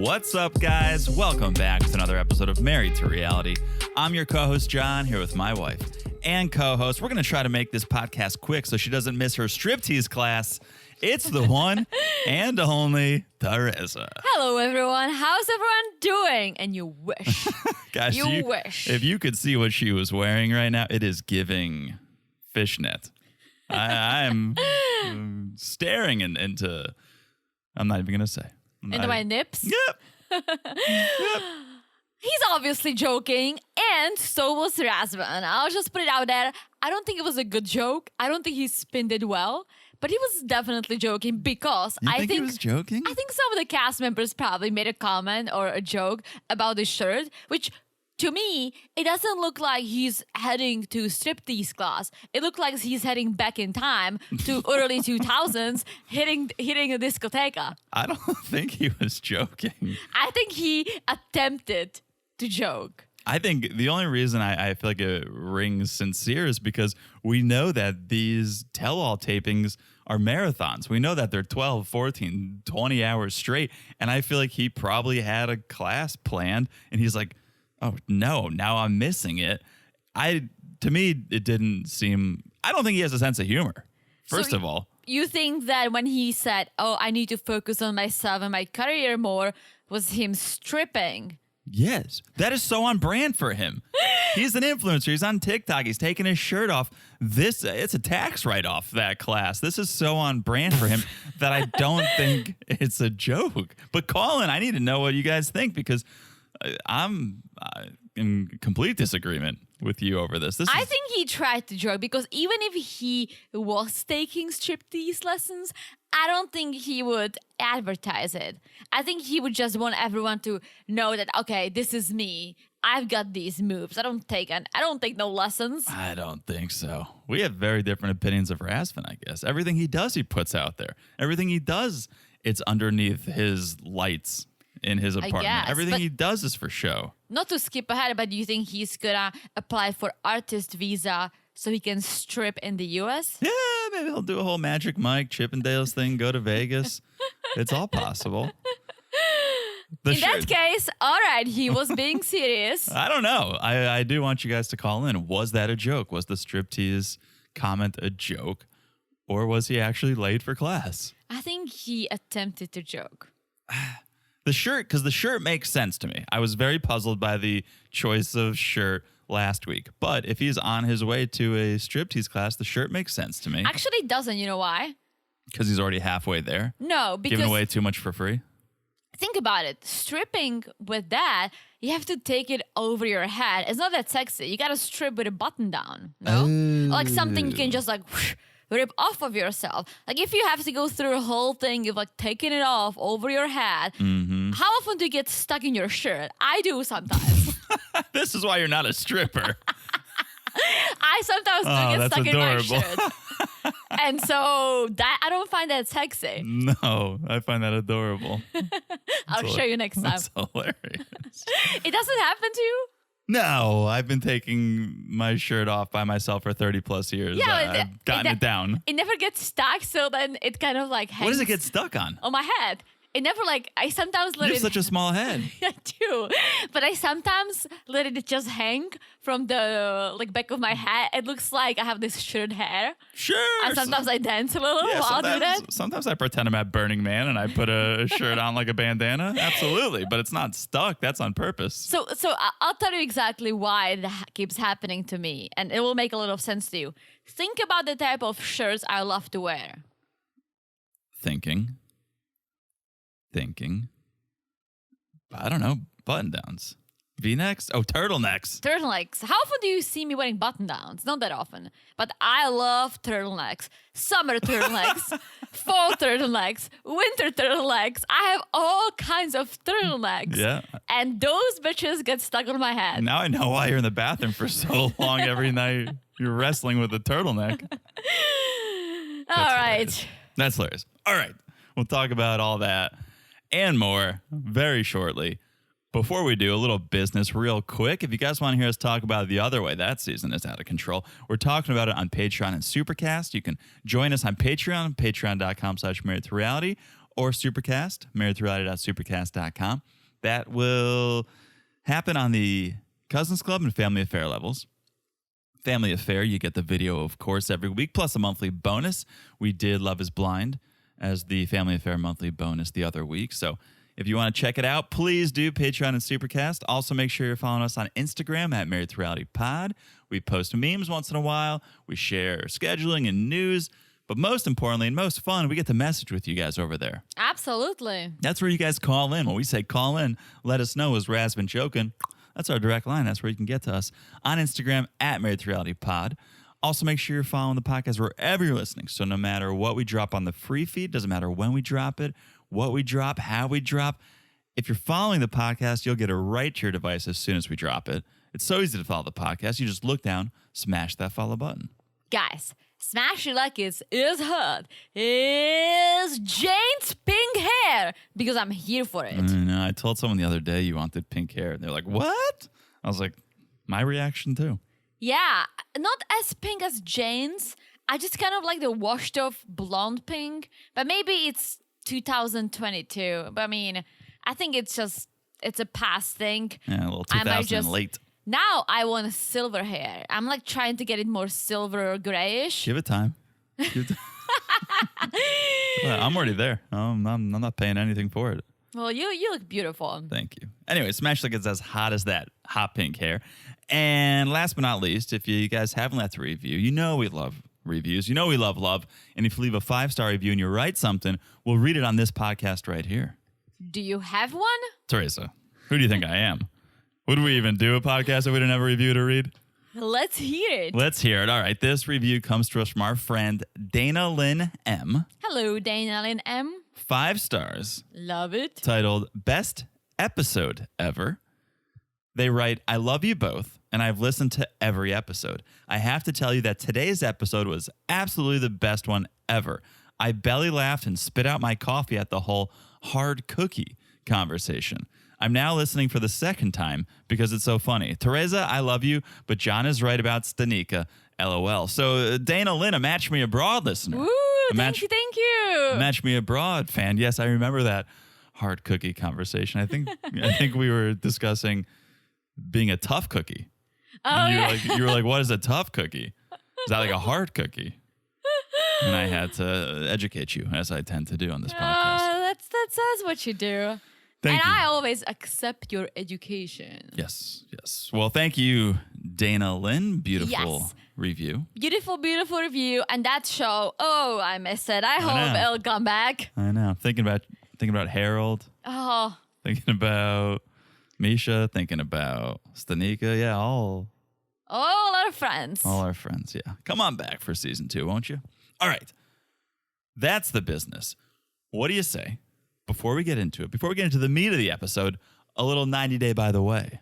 What's up, guys? Welcome back to another episode of Married to Reality. I'm your co-host, John, here with my wife and co-host. We're going to try to make this podcast quick so she doesn't miss her striptease class. It's the one and only Teresa. Hello, everyone. How's everyone doing? And you wish. Guys, you wish. If you could see what she was wearing right now, it is giving fishnet. I'm staring into... I'm not even going to say. Into my nips? Yep. He's obviously joking, and so was Razvan. I'll just put it out there. I don't think it was a good joke. I don't think he spinned it well, but he was definitely joking because I think he was joking? I think some of the cast members probably made a comment or a joke about his shirt, which to me, it doesn't look like he's heading to striptease class. It looks like he's heading back in time to early 2000s, hitting a discoteca. I don't think he was joking. I think he attempted to joke. I think the only reason I feel like it rings sincere is because we know that these tell-all tapings are marathons. We know that they're 12, 14, 20 hours straight. And I feel like he probably had a class planned and he's like, oh, no, now I'm missing it. To me, it didn't seem... I don't think he has a sense of humor, first of all. You think that when he said, oh, I need to focus on myself and my career more, was him stripping? Yes. That is so on brand for him. He's an influencer. He's on TikTok. He's taking his shirt off. It's a tax write-off, that class. This is so on brand for him that I don't think it's a joke. But Colin, I need to know what you guys think because... I'm in complete disagreement with you over this. I think he tried to joke because even if he was taking striptease lessons, I don't think he would advertise it. I think he would just want everyone to know that, okay, this is me. I've got these moves. I don't take no lessons. I don't think so. We have very different opinions of Razvan, I guess. Everything he does, he puts out there. Everything he does, it's underneath his lights in his apartment. Guess, everything he does is for show. Not to skip ahead, but do you think he's gonna apply for artist visa so he can strip in the US? Yeah, maybe he'll do a whole Magic Mike, Chippendales thing, go to Vegas. It's all possible. In that case, all right, he was being serious. I don't know. I do want you guys to call in. Was that a joke? Was the striptease comment a joke? Or was he actually late for class? I think he attempted to joke. The shirt, because the shirt makes sense to me. I was very puzzled by the choice of shirt last week. But if he's on his way to a striptease class, the shirt makes sense to me. Actually, it doesn't. You know why? Because he's already halfway there? No, because... Giving away too much for free? Think about it. Stripping with that, you have to take it over your head. It's not that sexy. You got to strip with a button down. No? Like something you can just like... whoosh, rip off of yourself. Like if you have to go through a whole thing of like taking it off over your head, how often do you get stuck in your shirt? I do sometimes. This is why you're not a stripper. I sometimes do get stuck adorable. in my shirt. And so that I don't find that sexy. No, I find that adorable. I'll show you next time. That's hilarious. It doesn't happen to you? No, I've been taking my shirt off by myself for 30 plus years. Yeah, I've gotten it down. It never gets stuck, so then it kind of like hangs. What does it get stuck on? On my head. It never I sometimes let You it... have such a small head. I do. But I sometimes let it just hang from the back of my head. It looks like I have this shirt hair. Sure. And sometimes I dance a little while I do that. Sometimes I pretend I'm at Burning Man and I put a shirt on like a bandana. Absolutely. But it's not stuck. That's on purpose. So I'll tell you exactly why that keeps happening to me. And it will make a little sense to you. Think about the type of shirts I love to wear. Thinking. I don't know. Button downs. V-necks? Oh, turtlenecks. Turtlenecks. How often do you see me wearing button downs? Not that often. But I love turtlenecks. Summer turtlenecks, fall turtlenecks, winter turtlenecks. I have all kinds of turtlenecks. Yeah. And those bitches get stuck on my head. Now I know why you're in the bathroom for so long every night. You're wrestling with a turtleneck. All right. Hilarious. That's hilarious. All right. We'll talk about all that and more very shortly. Before we do, a little business real quick. If you guys want to hear us talk about the other way that season is out of control, we're talking about it on Patreon and Supercast. You can join us on Patreon, patreon.com/marriedtoreality, or Supercast, marriedtoreality.supercast.com. That will happen on the Cousins Club and Family Affair levels. Family Affair, you get the video, of course, every week, plus a monthly bonus. We did Love is Blind as the Family Affair monthly bonus the other week. So if you want to check it out, please do Patreon and Supercast. Also, make sure you're following us on Instagram at Married to Reality Pod. We post memes once in a while. We share scheduling and news. But most importantly and most fun, we get to message with you guys over there. Absolutely. That's where you guys call in. When we say call in, let us know. Is Raz been joking? That's our direct line. That's where you can get to us on Instagram at Married to Reality Pod. Also, make sure you're following the podcast wherever you're listening. So no matter what we drop on the free feed, doesn't matter when we drop it, what we drop, how we drop. If you're following the podcast, you'll get it right to your device as soon as we drop it. It's so easy to follow the podcast. You just look down, smash that follow button. Guys, smash it like it's hot. Is Jane's pink hair because I'm here for it. I told someone the other day you wanted pink hair. They're like, what? I was like, my reaction too. Yeah, not as pink as Jane's. I just kind of like the washed off blonde pink. But maybe it's 2022. But I mean, I think it's a past thing. Yeah, a little 2000 late. Now I want silver hair. I'm like trying to get it more silver or grayish. Give it time. Well, I'm already there. I'm not paying anything for it. Well, you look beautiful. Thank you. Anyway, smash like it's as hot as that hot pink hair. And last but not least, if you guys haven't left a review, you know we love reviews. You know we love love. And if you leave a 5-star review and you write something, we'll read it on this podcast right here. Do you have one? Teresa, who do you think I am? Would we even do a podcast if we didn't have a review to read? Let's hear it. Let's hear it. All right. This review comes to us from our friend Dana Lynn M. Hello, Dana Lynn M. 5 stars. Love it. Titled Best Episode Ever. They write, I love you both, and I've listened to every episode. I have to tell you that today's episode was absolutely the best one ever. I belly laughed and spit out my coffee at the whole hard cookie conversation. I'm now listening for the second time because it's so funny. Teresa, I love you, but John is right about Stanika. LOL. So Dana Lynn, a Match Me Abroad listener. Woo, thank you. Match Me Abroad fan. Yes, I remember that hard cookie conversation. I think we were discussing being a tough cookie. Oh, and yeah. You were like, what is a tough cookie? Is that like a hard cookie? And I had to educate you, as I tend to do on this podcast. That's what you do. Thank you. I always accept your education. Yes. Well, thank you, Dana Lynn. Beautiful Yes. review. Beautiful review. And that show, I miss it. I hope know. it'll come back. I know. Thinking about Harold. Oh, Thinking about Misha. Thinking about Stanika. Yeah, all our friends. our friends. Yeah. Come on back for season 2, won't you? All right. That's the business. What do you say? Before we get into the meat of the episode, a little 90-day by the way.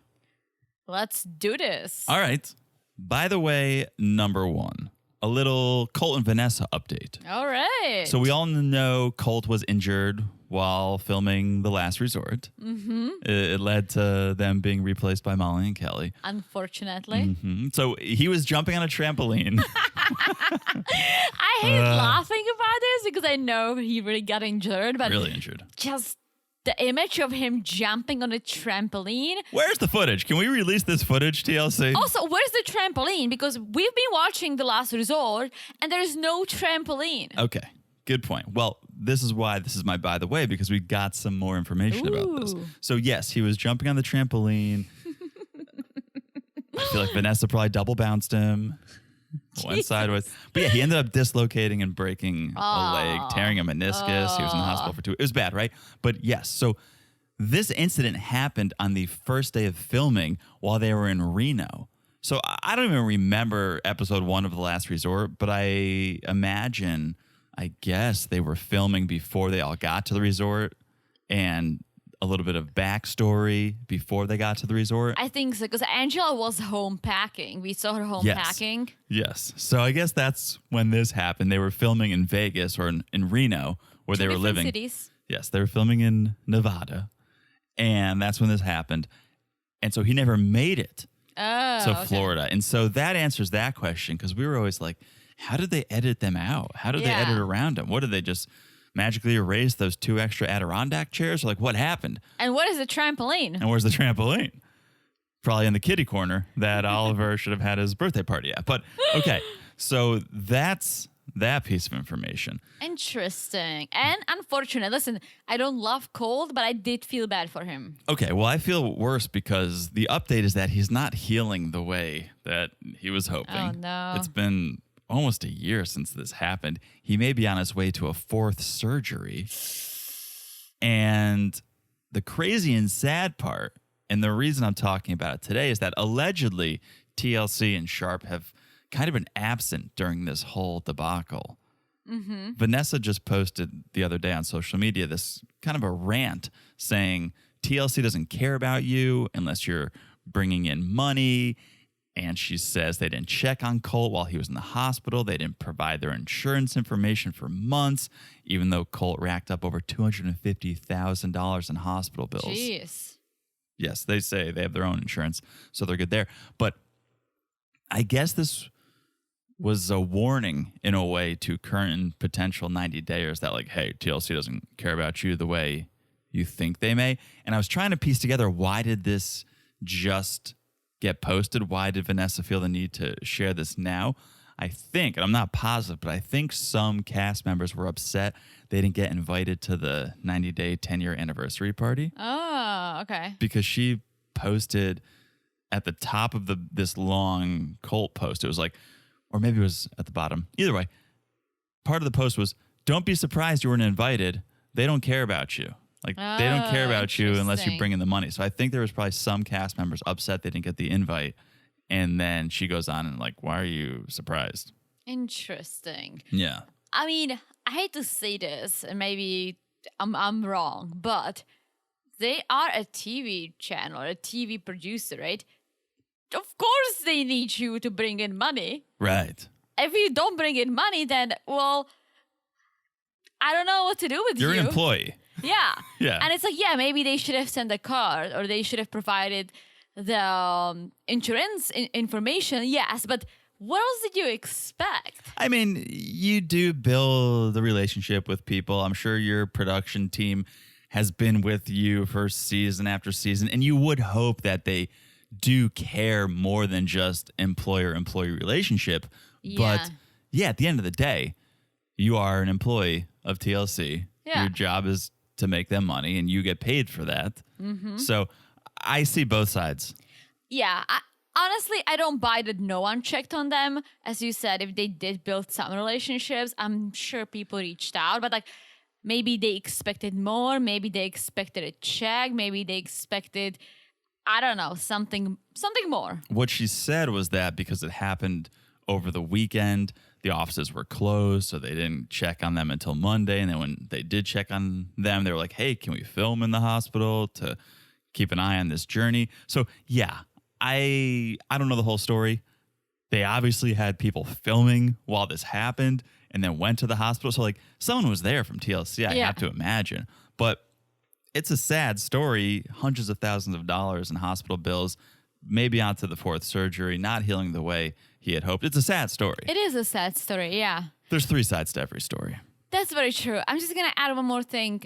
Let's do this. All right. By the way, number 1, a little Colt and Vanessa update. All right. So we all know Colt was injured while filming The Last Resort. Mm-hmm. It led to them being replaced by Molly and Kelly. Unfortunately. Mm-hmm. So he was jumping on a trampoline. I hate laughing about this because I know he really got injured. But Really injured. just the image of him jumping on a trampoline. Where's the footage? Can we release this footage, TLC? Also, where's the trampoline? Because we've been watching The Last Resort and there's no trampoline. Okay. Good point. Well, this is why this is my by the way, because we got some more information about this. Ooh. So yes, he was jumping on the trampoline. I feel like Vanessa probably double bounced him. Went sideways. But yeah, he ended up dislocating and breaking a leg, tearing a meniscus. He was in the hospital for 2 weeks. It was bad, right? But yes, so this incident happened on the first day of filming while they were in Reno. So I don't even remember episode 1 of The Last Resort, but I guess they were filming before they all got to the resort and a little bit of backstory before they got to the resort. I think so, because Angela was home packing. We saw her home packing. Yes. So I guess that's when this happened. They were filming in Vegas or in Reno where they were living. Cities. Yes, they were filming in Nevada. And that's when this happened. And so he never made it to Florida. And so that answers that question because we were always like, how did they edit them out? How did they edit around them? What did they just magically erase those 2 extra Adirondack chairs? Or like, what happened? And what is the trampoline? And where's the trampoline? Probably in the kiddie corner that Oliver should have had his birthday party at. But okay, so that's that piece of information. Interesting. And unfortunate. Listen, I don't love Colt, but I did feel bad for him. Okay, well, I feel worse because the update is that he's not healing the way that he was hoping. Oh, no. It's been almost a year since this happened. He may be on his way to a 4th surgery. And the crazy and sad part, and the reason I'm talking about it today, is that allegedly TLC and Sharp have kind of been absent during this whole debacle. Mm-hmm. Vanessa just posted the other day on social media this kind of a rant saying TLC doesn't care about you unless you're bringing in money. And she says they didn't check on Colt while he was in the hospital. They didn't provide their insurance information for months, even though Colt racked up over $250,000 in hospital bills. Jeez. Yes, they say they have their own insurance, so they're good there. But I guess this was a warning in a way to current and potential 90-dayers that like, hey, TLC doesn't care about you the way you think they may. And I was trying to piece together, why did this just get posted? Why did Vanessa feel the need to share this now? I think, and I'm not positive, but I think some cast members were upset they didn't get invited to the 90-day 10-year anniversary party. Oh, okay. Because she posted at the top of this long Colt post. It was like, or maybe it was at the bottom. Either way, part of the post was, don't be surprised you weren't invited. They don't care about you. Like, they don't care about you unless you bring in the money. So I think there was probably some cast members upset they didn't get the invite. And then she goes on and like, why are you surprised? Interesting. Yeah. I mean, I hate to say this, and maybe I'm wrong, but they are a TV channel, a TV producer, right? Of course they need you to bring in money. Right. If you don't bring in money, then, well, I don't know what to do with you. You're an employee. Yeah. Yeah. And it's like, yeah, maybe they should have sent a card or they should have provided the insurance information. Yes, but what else did you expect? I mean, you do build the relationship with people. I'm sure your production team has been with you for season after season, and you would hope that they do care more than just employer-employee relationship. Yeah. But yeah, at the end of the day, you are an employee of TLC. Yeah. Your job is to make them money, and you get paid for that. Mm-hmm. So I see both sides. Yeah. Honestly, I don't buy that no one checked on them. As you said, if they did build some relationships, I'm sure people reached out. But like, maybe they expected more. Maybe they expected a check. Maybe they expected, I don't know, something more. What she said was that because it happened over the weekend, the offices were closed, so they didn't check on them until Monday. And then when they did check on them, they were like, hey, can we film in the hospital to keep an eye on this journey? So yeah, I don't know the whole story. They obviously had people filming while this happened and then went to the hospital. So like someone was there from TLC, I have to imagine. But it's a sad story, hundreds of thousands of dollars in hospital bills, maybe onto the 4th surgery, not healing the way he had hoped. It's a sad story. It is a sad story, yeah. There's 3 sides to every story. That's very true. I'm just going to add one more thing.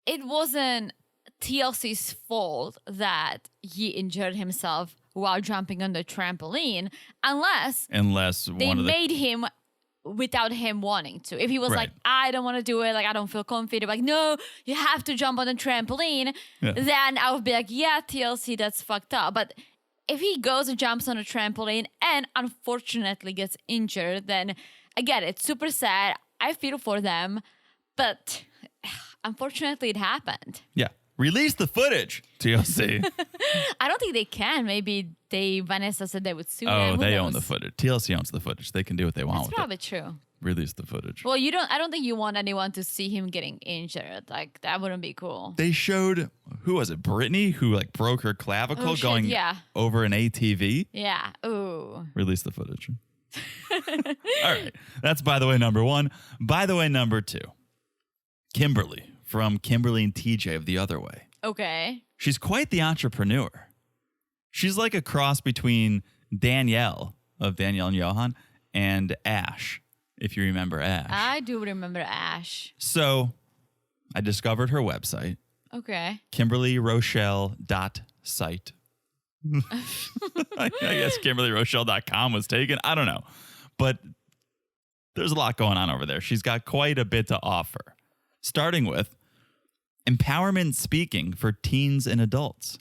It wasn't TLC's fault that he injured himself while jumping on the trampoline unless they made him without him wanting to. If he was like, I don't want to do it, like I don't feel confident, like, no, you have to jump on the trampoline, then I would be like, yeah, TLC, that's fucked up. But if he goes and jumps on a trampoline and unfortunately gets injured, then I get it. It's super sad. I feel for them, but unfortunately it happened. Yeah. Release the footage, TLC. I don't think they can. Maybe Vanessa said they would sue them. Oh, Who they knows? own the footage. TLC owns the footage. They can do what they want That's with probably it. true. Release the footage. Well, I don't think you want anyone to see him getting injured. Like, that wouldn't be cool. They showed, who was it, Brittany, who like broke her clavicle going over an ATV? Yeah. Ooh. Release the footage. All right. That's, by the way, number 1. By the way, number 2. Kimberly from Kimberly and TJ of The Other Way. Okay. She's quite the entrepreneur. She's like a cross between Danielle of Danielle and Johan and Ash if you remember Ash. I do remember Ash. So I discovered her website, Okay. KimberlyRochelle.site. I guess KimberlyRochelle.com was taken. I don't know. But there's a lot going on over there. She's got quite a bit to offer, starting with empowerment speaking for teens and adults,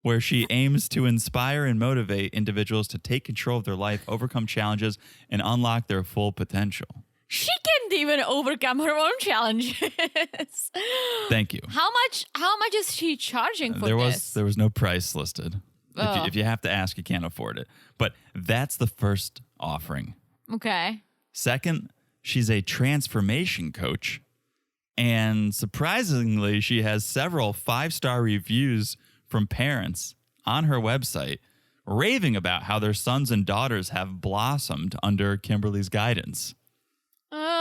where she aims to inspire and motivate individuals to take control of their life, overcome challenges, and unlock their full potential. She can't even overcome her own challenges. Thank you. How much is she charging for There this? was no price listed. Oh. If you have to ask, you can't afford it. But that's the first offering. Okay. Second, she's a transformation coach. And surprisingly, she has several 5-star reviews from parents on her website raving about how their sons and daughters have blossomed under Kimberly's guidance.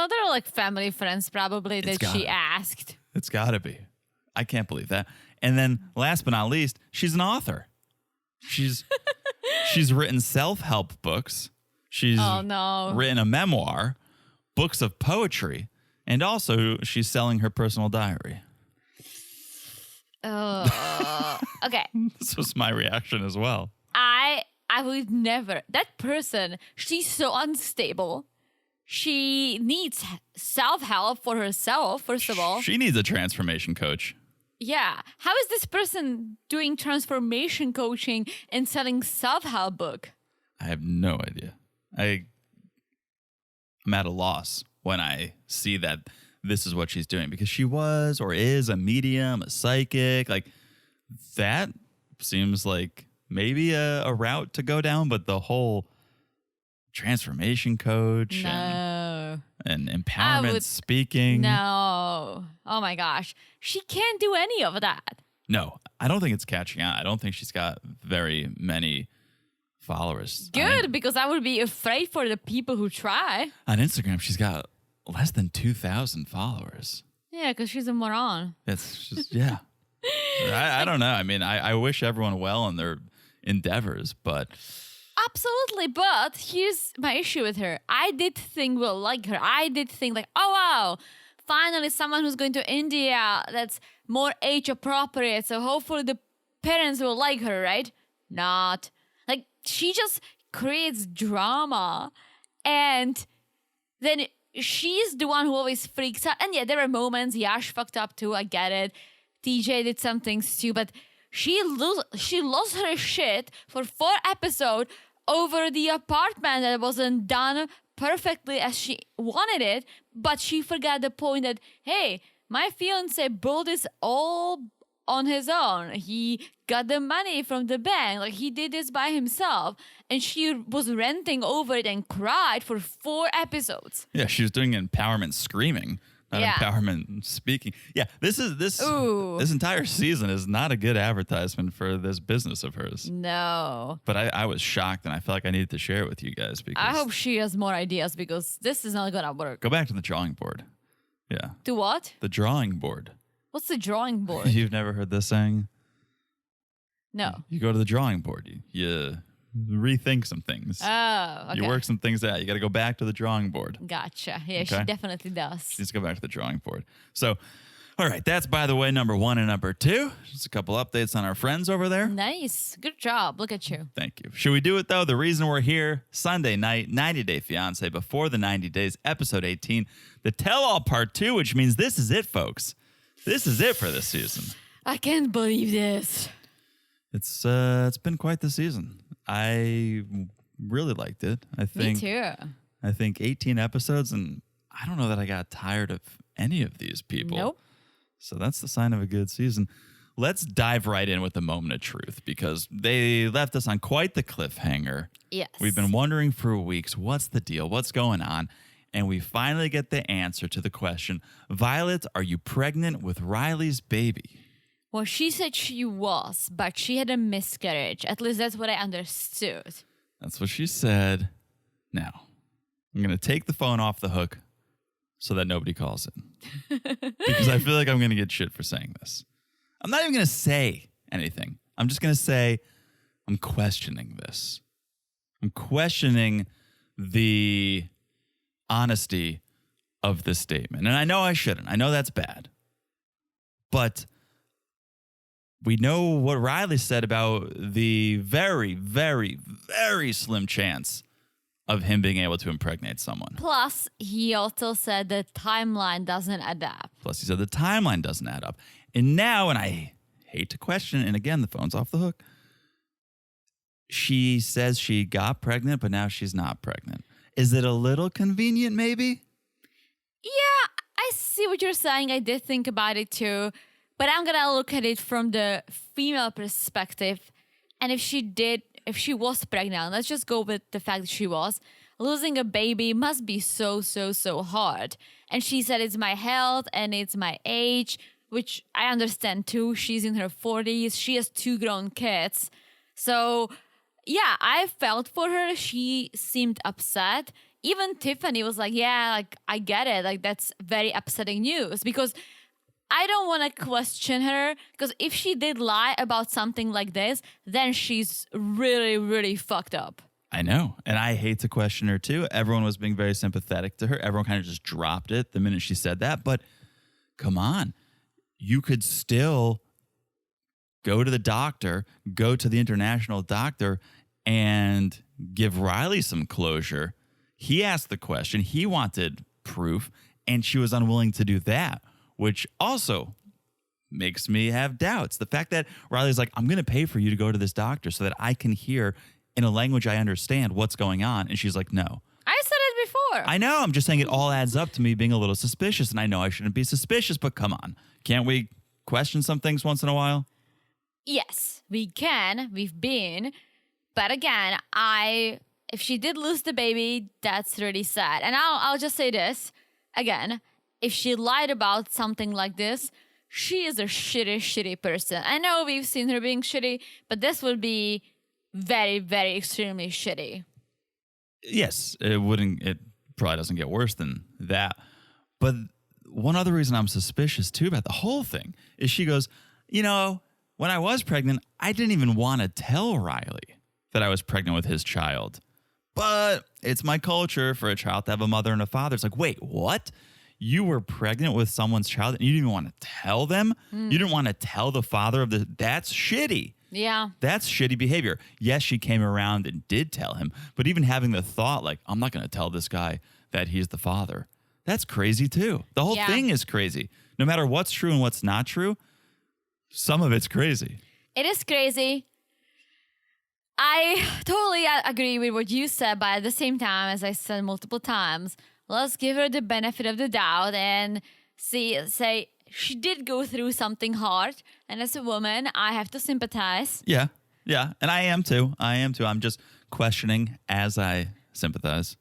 They're like family friends probably that she asked. It's got to be. I can't believe that. And then last but not least, she's an author. She's written self-help books. She's written a memoir, books of poetry, and also she's selling her personal diary. Okay. This was my reaction as well. I would never. That person, she's so unstable. She needs self-help for herself, first of all. She needs a transformation coach. Yeah. How is this person doing transformation coaching and selling self-help book? I have no idea. I'm at a loss when I see that this is what she's doing, because she was or is a medium, a psychic. Like, that seems like maybe a route to go down, but the whole transformation coach and empowerment speaking. No. Oh my gosh. She can't do any of that. No, I don't think it's catching on. I don't think she's got very many followers. Good, because I would be afraid for the people who try. On Instagram, she's got less than 2,000 followers. Yeah, because she's a moron. That's just, yeah. I don't know. I mean, I wish everyone well in their endeavors, but... Absolutely, but here's my issue with her. I did think we'll like her. I did think like, oh wow, finally someone who's going to India that's more age appropriate. So hopefully the parents will like her, right? Not. Like, she just creates drama, and then she's the one who always freaks out. And yeah, there were moments Yash fucked up too. I get it. TJ did some things too, but she lost her shit for 4 episodes over the apartment that wasn't done perfectly as she wanted it, but she forgot the point that, hey, my fiance built this all on his own. He got the money from the bank. Like, he did this by himself. And she was ranting over it and cried for 4 episodes. Yeah, she was doing empowerment screaming, not empowerment speaking. Yeah, this entire season is not a good advertisement for this business of hers. No. But I was shocked, and I felt like I needed to share it with you guys, because I hope she has more ideas, because this is not gonna work. Go back to the drawing board. Yeah. To what? The drawing board. What's the drawing board? You've never heard this saying? No. You go to the drawing board. You rethink some things. Oh, okay. You work some things out. You got to go back to the drawing board. Gotcha. Yeah, Okay. she definitely does. Just go back to the drawing board. So, all right, that's, by the way, number 1 and number 2. Just a couple updates on our friends over there. Nice. Good job. Look at you. Thank you. Should we do it, though? The reason we're here, Sunday night, 90 Day Fiancé, before the 90 days, episode 18, the tell-all part 2, which means this is it, folks. This is it for this season. I can't believe this. It's been quite the season. I really liked it. Me too. I think 18 episodes, and I don't know that I got tired of any of these people. Nope. So that's the sign of a good season. Let's dive right in with the moment of truth, because they left us on quite the cliffhanger. Yes. We've been wondering for weeks, what's the deal? What's going on? And we finally get the answer to the question, Violet, are you pregnant with Riley's baby? Well, she said she was, but she had a miscarriage. At least that's what I understood. That's what she said. Now, I'm going to take the phone off the hook so that nobody calls in. Because I feel like I'm going to get shit for saying this. I'm not even going to say anything. I'm just going to say I'm questioning this. I'm questioning the honesty of this statement. And I know I shouldn't. I know that's bad. But we know what Riley said about the very, very, very slim chance of him being able to impregnate someone. Plus, he also said the timeline doesn't add up. Plus, he said the timeline doesn't add up. And now, and I hate to question it, and again, the phone's off the hook. She says she got pregnant, but now she's not pregnant. Is it a little convenient, maybe? Yeah, I see what you're saying. I did think about it too. But I'm going to look at it from the female perspective. And if she was pregnant, let's just go with the fact that she was, losing a baby must be so, so, so hard. And she said it's my health and it's my age, which I understand too. She's in her 40s. She has 2 grown kids. So, yeah, I felt for her. She seemed upset. Even Tiffany was like, yeah, like, I get it. Like, that's very upsetting news because I don't want to question her because if she did lie about something like this, then she's really, really fucked up. I know. And I hate to question her too. Everyone was being very sympathetic to her. Everyone kind of just dropped it the minute she said that. But come on, you could still go to the doctor, go to the international doctor and give Riley some closure. He asked the question. He wanted proof and she was unwilling to do that, which also makes me have doubts. The fact that Riley's like, I'm going to pay for you to go to this doctor so that I can hear in a language I understand what's going on. And she's like, no. I said it before. I know. I'm just saying it all adds up to me being a little suspicious. And I know I shouldn't be suspicious, but come on. Can't we question some things once in a while? Yes, we can. We've been. But again, if she did lose the baby, that's really sad. And I'll just say this. Again, if she lied about something like this, she is a shitty, shitty person. I know we've seen her being shitty, but this would be very, very extremely shitty. Yes, it probably doesn't get worse than that. But one other reason I'm suspicious too about the whole thing is she goes, when I was pregnant, I didn't even want to tell Riley that I was pregnant with his child. But it's my culture for a child to have a mother and a father. It's like, wait, what? You were pregnant with someone's child and you didn't even want to tell them? You didn't want to tell the father of that's shitty. Yeah. That's shitty behavior. Yes, she came around and did tell him, but even having the thought like, I'm not going to tell this guy that he's the father. That's crazy too. The whole thing is crazy. No matter what's true and what's not true, some of it's crazy. It is crazy. I totally agree with what you said, but at the same time, as I said multiple times, let's give her the benefit of the doubt and say she did go through something hard. And as a woman, I have to sympathize. Yeah. Yeah. And I am too. I'm just questioning as I sympathize.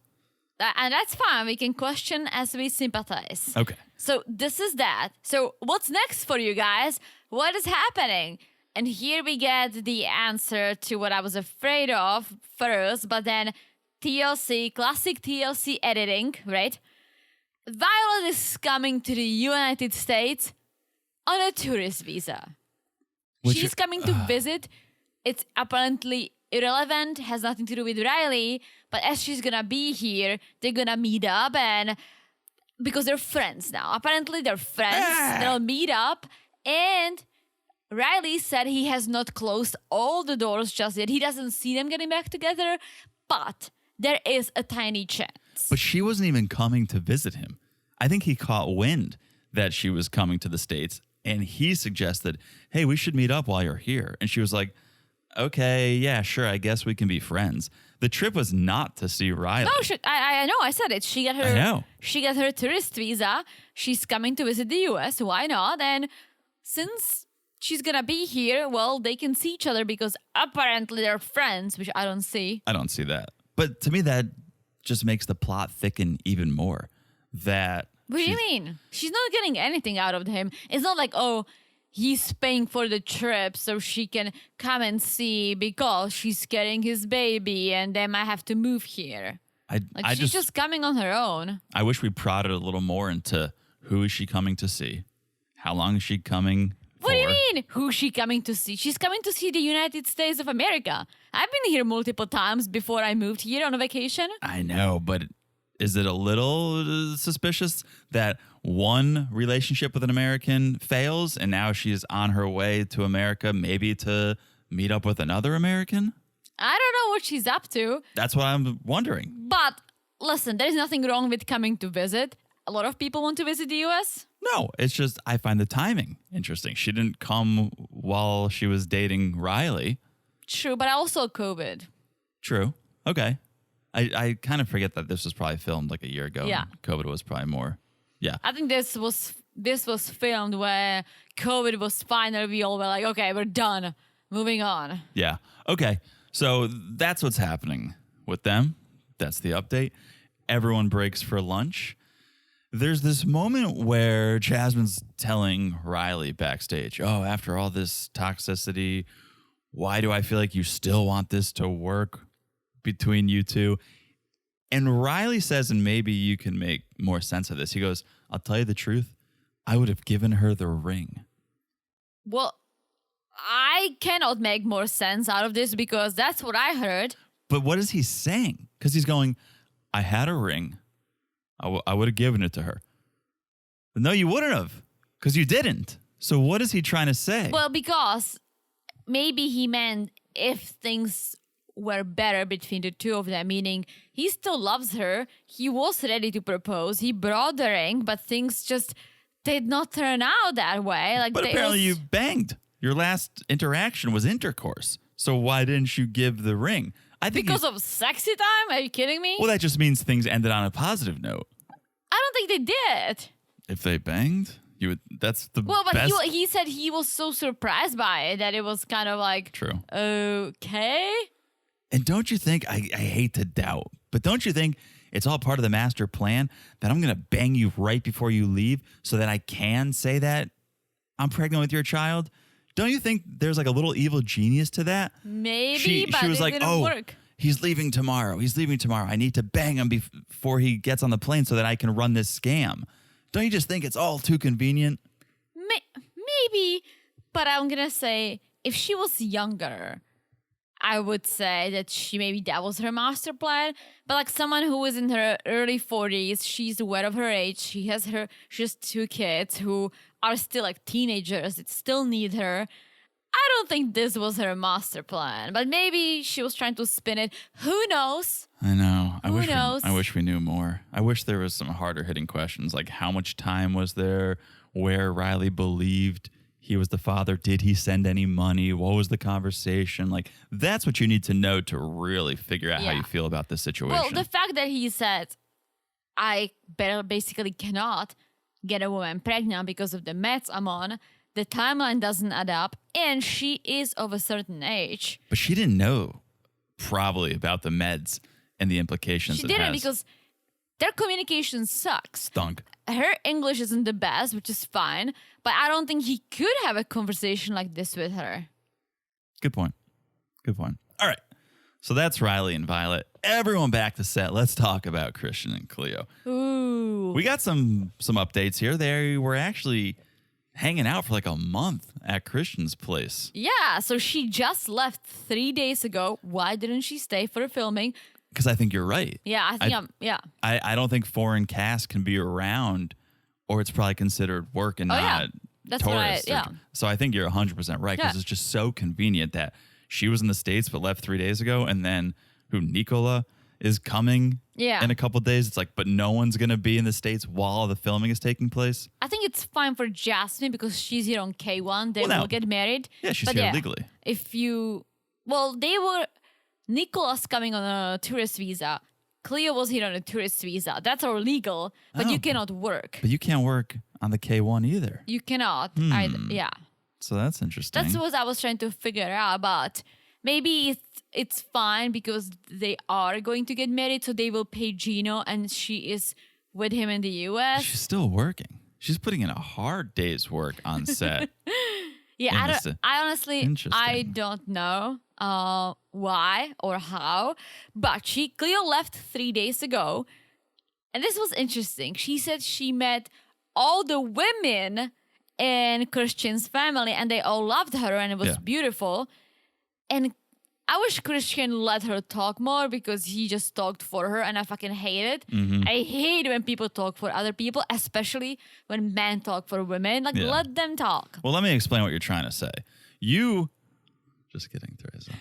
And that's fine. We can question as we sympathize. Okay. So this is that. So what's next for you guys? What is happening? And here we get the answer to what I was afraid of first, but then TLC, classic TLC editing, right? Violet is coming to the United States on a tourist visa. She's coming to visit. It's apparently irrelevant, has nothing to do with Riley, but as she's gonna be here, they're gonna meet up and because they're friends now. Apparently they're friends. They'll meet up and Riley said he has not closed all the doors just yet. He doesn't see them getting back together, but there is a tiny chance. But she wasn't even coming to visit him. I think he caught wind that she was coming to the States, and he suggested, hey, we should meet up while you're here. And she was like, okay, yeah, sure, I guess we can be friends. The trip was not to see Riley. No, I know, I said it. She got her tourist visa. She's coming to visit the US. Why not? And since she's gonna be here, well, they can see each other because apparently they're friends, which I don't see. I don't see that. But to me, that just makes the plot thicken even more. What do you mean? She's not getting anything out of him. It's not like, oh, he's paying for the trip so she can come and see because she's getting his baby and they might have to move here. She's just coming on her own. I wish we prodded a little more into who is she coming to see? How long is she coming? What do you mean? Who's she coming to see? She's coming to see the United States of America. I've been here multiple times before I moved here on a vacation. I know, but Is it a little suspicious that one relationship with an American fails and now she's on her way to America, maybe to meet up with another American? I don't know what she's up to. That's what I'm wondering. But listen, there's nothing wrong with coming to visit. A lot of people want to visit the US. No, it's just I find the timing interesting. She didn't come while she was dating Riley. True, but also COVID. True. Okay. I kind of forget that this was probably filmed like a year ago. Yeah. And COVID was probably more. Yeah. I think this was filmed where COVID was finally we all were like, okay, we're done. Moving on. Yeah. Okay. So that's what's happening with them. That's the update. Everyone breaks for lunch. There's this moment where Jasmine's telling Riley backstage, oh, after all this toxicity, why do I feel like you still want this to work between you two? And Riley says, and maybe you can make more sense of this. He goes, I'll tell you the truth. I would have given her the ring. Well, I cannot make more sense out of this because that's what I heard. But what is he saying? Because he's going, I had a ring. I would have given it to her. But no, you wouldn't have because you didn't. So what is he trying to say? Well, because maybe he meant if things were better between the two of them, meaning he still loves her. He was ready to propose. He brought the ring, but things just did not turn out that way. Like, but apparently you banged. Your last interaction was intercourse. So why didn't you give the ring? I think because of sexy time? Are you kidding me? Well, that just means things ended on a positive note. I don't think they did. If they banged, you would. That's the well, but best. he said he was so surprised by it that it was kind of like True. Okay. And don't you think? I hate to doubt, but don't you think it's all part of the master plan that I'm going to bang you right before you leave so that I can say that I'm pregnant with your child? Don't you think there's like a little evil genius to that? Maybe, but she was it like, didn't work. He's leaving tomorrow. He's leaving tomorrow. I need to bang him before he gets on the plane so that I can run this scam. Don't you just think it's all too convenient? Maybe, but I'm going to say if she was younger, I would say that that was her master plan. But like someone who is in her early 40s, she's aware of her age. She has 2 kids who are still like teenagers that still need her. I don't think this was her master plan, but maybe she was trying to spin it. Who knows? I know. I wish we knew more. I wish there was some harder hitting questions, like how much time was there, where Riley believed he was the father, did he send any money, what was the conversation? Like that's what you need to know to really figure out how you feel about this situation. Well, the fact that he said, I basically cannot get a woman pregnant because of the meds I'm on, the timeline doesn't add up, and she is of a certain age. But she didn't know probably about the meds and the implications She it didn't has. because their communication sucks. Stunk. Her English isn't the best, which is fine, but I don't think he could have a conversation like this with her. Good point. Good point. All right. So that's Riley and Violet. Everyone back to set. Let's talk about Christian and Cleo. Ooh. We got some updates here. They were actually hanging out for like a month at Christian's place. Yeah, so she just left 3 days ago. Why didn't she stay for the filming? Because I think you're right. Yeah, I don't think foreign cast can be around, or it's probably considered work and not That's tourists. what So I think you're 100% right because it's just so convenient that she was in the States but left 3 days ago, and then Nicola is coming in a couple of days. It's like, but no one's going to be in the States while the filming is taking place. I think it's fine for Jasmine because she's here on K1. They will get married. Yeah, she's here legally. Nicola's coming on a tourist visa. Cleo was here on a tourist visa. That's all legal, but you cannot work. But you can't work on the K1 either. You cannot. Yeah. So that's interesting. That's what I was trying to figure out, but maybe it's fine because they are going to get married, so they will pay Gino and she is with him in the US. She's still working. She's putting in a hard day's work on set. Yeah, I honestly don't know why or how, but Cleo left 3 days ago, and this was interesting. She said she met all the women in Christian's family, and they all loved her, and it was beautiful. And I wish Christian let her talk more because he just talked for her and I fucking hate it. I hate when people talk for other people, especially when men talk for women. Like, let them talk. Well, let me explain what you're trying to say. Just kidding, Teresa.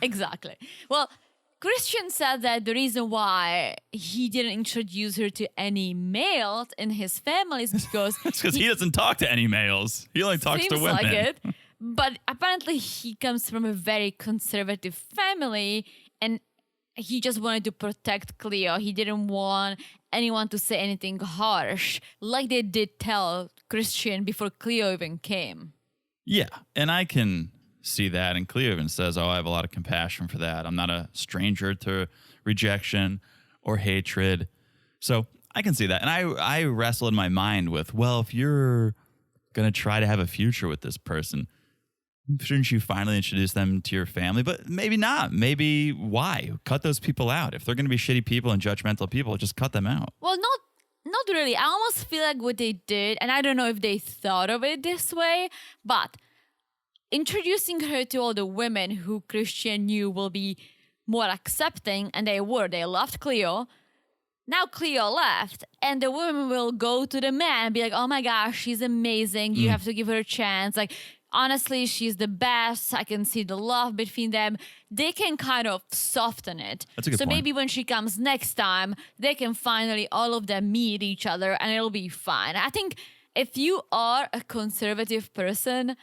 Exactly. Well, Christian said that the reason why he didn't introduce her to any males in his family is because It's because he doesn't talk to any males. He only talks to seems women. like it. But apparently he comes from a very conservative family and he just wanted to protect Cleo. He didn't want anyone to say anything harsh like they did tell Christian before Cleo even came. Yeah, and I can see that. And Cleo even says, I have a lot of compassion for that. I'm not a stranger to rejection or hatred. So I can see that. And I wrestle in my mind with, well, if you're going to try to have a future with this person, shouldn't you finally introduce them to your family? But maybe not. Maybe why? Cut those people out. If they're going to be shitty people and judgmental people, just cut them out. Well, not really. I almost feel like what they did, and I don't know if they thought of it this way, but introducing her to all the women who Christian knew will be more accepting, and they were. They loved Cleo. Now Cleo left, and the women will go to the man and be like, oh my gosh, she's amazing. You have to give her a chance. Like, honestly, she's the best. I can see the love between them. They can kind of soften it. That's a good point. Maybe when she comes next time, they can finally all of them meet each other and it'll be fine. I think if you are a conservative person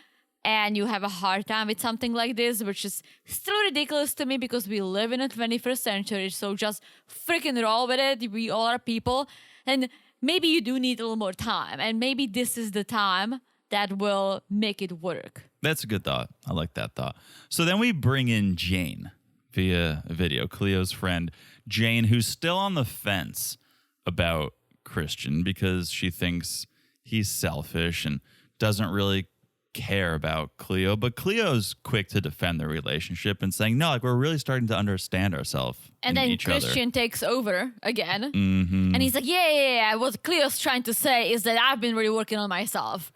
and you have a hard time with something like this, which is still ridiculous to me because we live in the 21st century, so just freaking roll with it. We all are people. And maybe you do need a little more time. And maybe this is the time that will make it work. That's a good thought. I like that thought. So then we bring in Jane via video, Cleo's friend, Jane, who's still on the fence about Christian because she thinks he's selfish and doesn't really care about Cleo. But Cleo's quick to defend their relationship and saying, no, like we're really starting to understand ourselves and then each Christian other. Takes over again. And he's like, yeah. What Cleo's trying to say is that I've been really working on myself.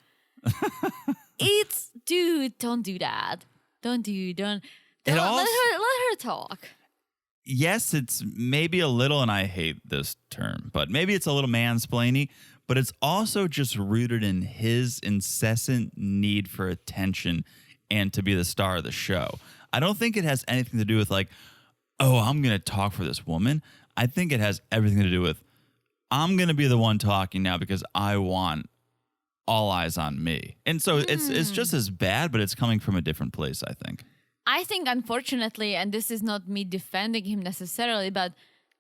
Dude, don't do that. Don't let her talk. Yes, it's maybe a little, and I hate this term, but maybe it's a little mansplaining, but it's also just rooted in his incessant need for attention and to be the star of the show. I don't think it has anything to do with like, oh, I'm going to talk for this woman. I think it has everything to do with, I'm going to be the one talking now because I want all eyes on me. And so it's just as bad, but it's coming from a different place, I think. I think, unfortunately, and this is not me defending him necessarily, but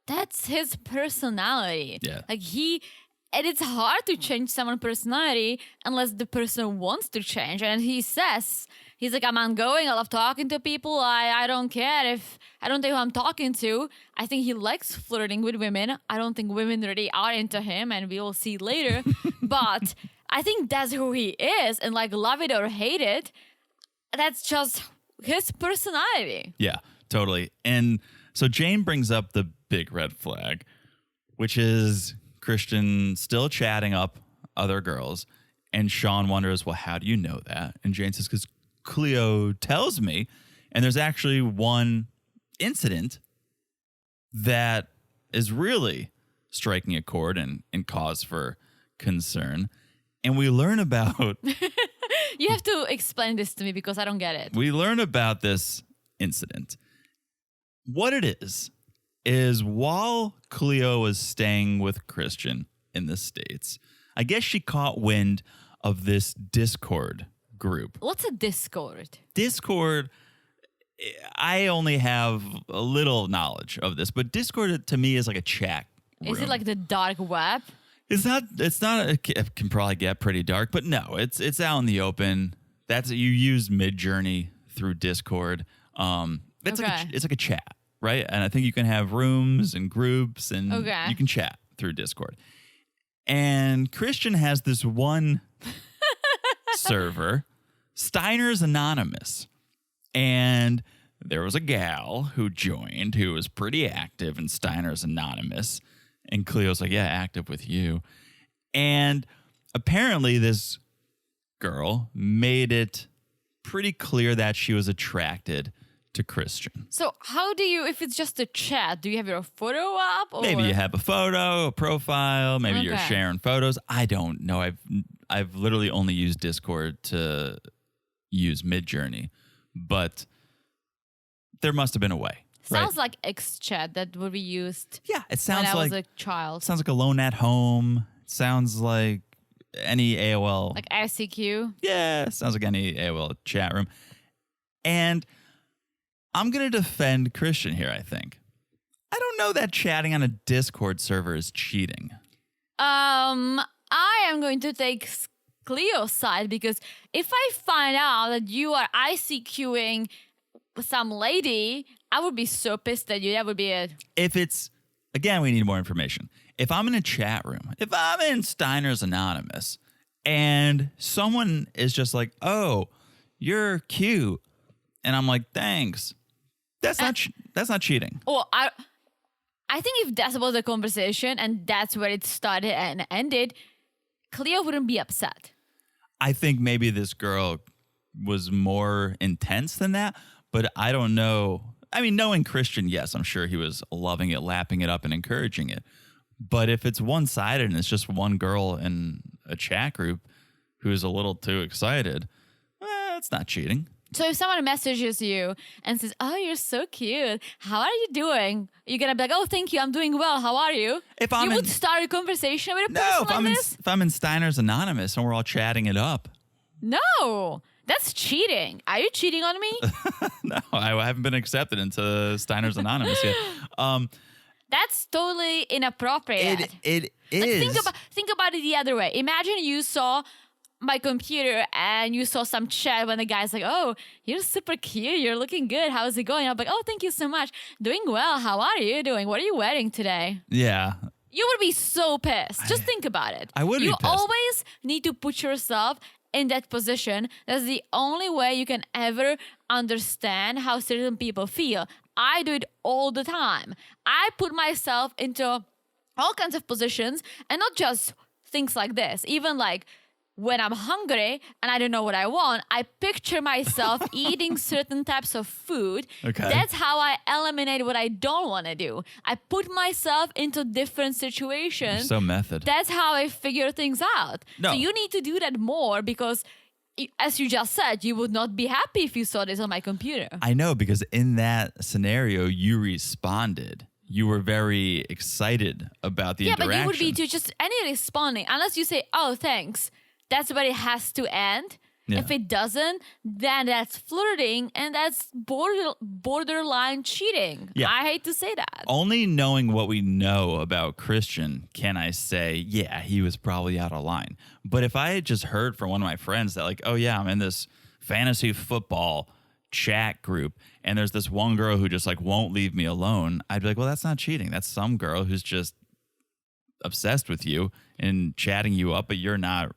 that's his personality. Yeah. And it's hard to change someone's personality unless the person wants to change. And he's like, I'm ongoing. I love talking to people. I don't care if I don't know who I'm talking to. I think he likes flirting with women. I don't think women really are into him, and we will see later. But I think that's who he is. And like, love it or hate it, that's just his personality. Yeah, totally. And so Jane brings up the big red flag, which is Christian still chatting up other girls. And Shaun wonders, well, how do you know that? And Jane says, because Cleo tells me. And there's actually one incident that is really striking a chord and cause for concern. And we learn about... You have to explain this to me because I don't get it. We learn about this incident. What it is while Cleo was staying with Christian in the States, I guess she caught wind of this Discord group. What's a Discord? Discord, I only have a little knowledge of this, but Discord to me is like a chat room. Is it like the dark web? It's not, it can probably get pretty dark, but no, it's out in the open. You use Midjourney through Discord. It's like a chat, right? And I think you can have rooms and groups and you can chat through Discord. And Christian has this one server, Steiner's Anonymous. And there was a gal who joined who was pretty active in Steiner's Anonymous. And Cleo's like, yeah, active with you. And apparently this girl made it pretty clear that she was attracted to Christian. So how do you, if it's just a chat, do you have your photo up? Or? Maybe you have a photo, a profile. Maybe you're Okay. sharing photos. I don't know. I've literally only used Discord to use Midjourney, but there must have been a way. Sounds right? like X-chat that would be used Yeah, it sounds when I like was a child. sounds like Alone at Home. Sounds like any AOL. Like ICQ. Yeah, sounds like any AOL chat room. And I'm going to defend Christian here, I think. I don't know that chatting on a Discord server is cheating. I am going to take Cleo's side because if I find out that you are ICQing some lady, I would be so pissed at you. That would be it. If it's, again, we need more information. If I'm in a chat room, if I'm in Steiner's Anonymous and someone is just like, oh, you're cute. And I'm like, thanks. That's not cheating. Well, I think if that was the conversation and that's where it started and ended, Cleo wouldn't be upset. I think maybe this girl was more intense than that, but I don't know. I mean, knowing Christian, yes, I'm sure he was loving it, lapping it up, and encouraging it. But if it's one-sided and it's just one girl in a chat group who's a little too excited, it's not cheating. So if someone messages you and says, oh, you're so cute. How are you doing? You're going to be like, oh, thank you. I'm doing well. How are you? You would start a conversation with a person like this? If I'm in Steiner's Anonymous and we're all chatting it up. No, that's cheating. Are you cheating on me? No, I haven't been accepted into Steiner's Anonymous yet. That's totally inappropriate. It is. Think about it the other way. Imagine you saw my computer and you saw some chat when the guy's like, oh, you're super cute. You're looking good. How's it going? I'm like, oh, thank you so much. Doing well. How are you doing? What are you wearing today? Yeah. You would be so pissed. Just think about it. I would be You pissed. always need to put yourself in that position. That's the only way you can ever understand how certain people feel. I do it all the time. I put myself into all kinds of positions and not just things like this. Even like when I'm hungry and I don't know what I want, I picture myself eating certain types of food. Okay. That's how I eliminate what I don't want to do. I put myself into different situations. So method. That's how I figure things out. No. So you need to do that more because, as you just said, you would not be happy if you saw this on my computer. I know, because in that scenario, you responded. You were very excited about the interaction. But you would be to just any responding, unless you say, oh, thanks. That's where it has to end. Yeah. If it doesn't, then that's flirting and that's borderline cheating. Yeah. I hate to say that. Only knowing what we know about Christian can I say, yeah, he was probably out of line. But if I had just heard from one of my friends that like, oh yeah, I'm in this fantasy football chat group and there's this one girl who just like won't leave me alone, I'd be like, well, that's not cheating. That's some girl who's just obsessed with you and chatting you up, but you're not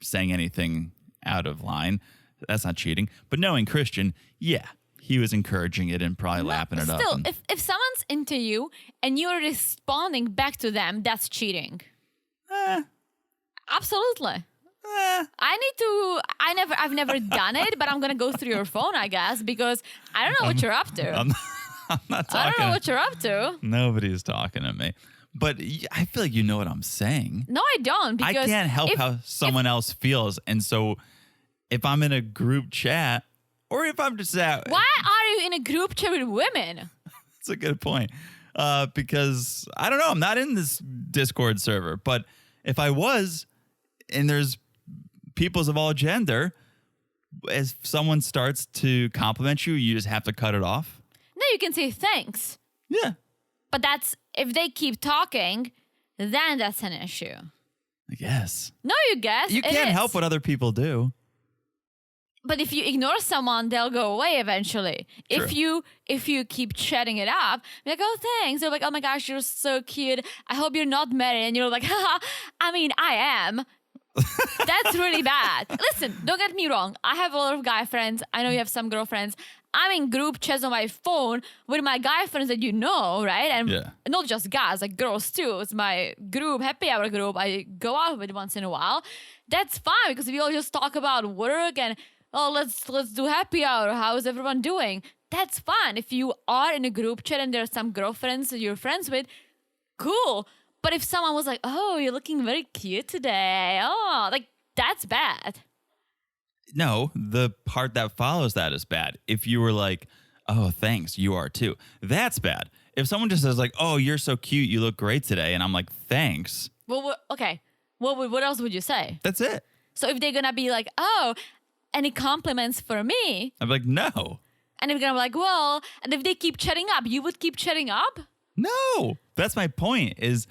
saying anything out of line. That's not cheating. But knowing Christian, yeah, he was encouraging it and probably lapping it up. Still, and- if someone's into you and you're responding back to them, that's cheating. Absolutely. I've never done it, but I'm gonna go through your phone, I guess, because I don't know what you're up to. I'm not talking. I don't know what you're up to. Nobody's talking to me. But I feel like you know what I'm saying. No, I don't. I Because can't help how someone else feels. And so if I'm in a group chat or if I'm just out. Why are you in a group chat with women? That's a good point. Because I don't know. I'm not in this Discord server. But if I was and there's peoples of all gender, as someone starts to compliment you, you just have to cut it off. No, you can say thanks. Yeah. But that's if they keep talking, then that's an issue. I guess. No, you guess. You it can't is. help what other people do. But if you ignore someone, they'll go away eventually. True. If you keep chatting it up, you're like, oh, thanks. They're like, oh my gosh, you're so cute. I hope you're not married. And you're like, haha, I mean, I am. That's really bad. Listen, don't get me wrong. I have a lot of guy friends. I know you have some girlfriends. I'm in group chats on my phone with my guy friends that you know, right? And not just guys, like girls too. It's my group, happy hour group. I go out with once in a while. That's fine because we all just talk about work and oh, let's do happy hour. How's everyone doing? That's fine. If you are in a group chat and there are some girlfriends that you're friends with, cool. But if someone was like, oh, you're looking very cute today. Oh, like that's bad. No, the part that follows that is bad. If you were like, oh, thanks, you are too. That's bad. If someone just says like, oh, you're so cute, you look great today. And I'm like, thanks. Well, okay. What else would you say? That's it. So if they're going to be like, oh, any compliments for me? I'm like, no. And if they're going to be like, well, and if they keep chatting up, you would keep chatting up? No. That's my point is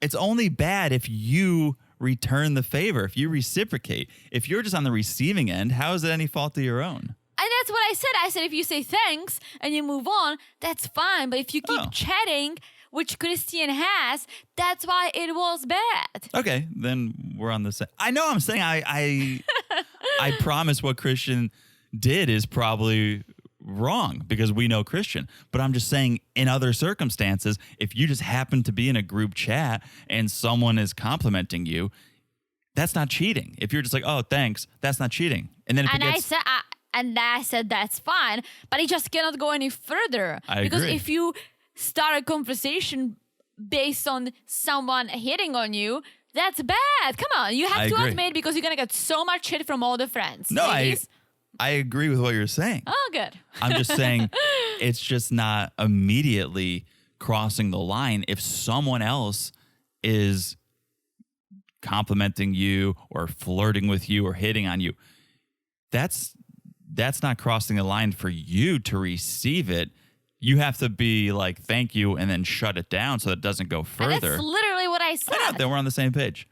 it's only bad if you return the favor, if you reciprocate. If you're just on the receiving end, how is it any fault of your own? And that's what I said. I said if you say thanks and you move on, that's fine. But if you keep chatting, which Christian has, that's why it was bad. Okay, then we're on the same. I know I'm saying I promise what Christian did is probably wrong because we know Christian. But I'm just saying in other circumstances, if you just happen to be in a group chat and someone is complimenting you, that's not cheating. If you're just like, oh, thanks, that's not cheating. And then if I said that's fine, but it just cannot go any further. Because agree. if you start a conversation based on someone hitting on you, that's bad. Come on, you have to admit because you're gonna get so much shit from all the friends. No, ladies. I agree with what you're saying. Oh, good. I'm just saying it's just not immediately crossing the line if someone else is complimenting you or flirting with you or hitting on you. That's not crossing the line for you to receive it. You have to be like, thank you, and then shut it down so it doesn't go further. And that's literally what I said. Then we're on the same page.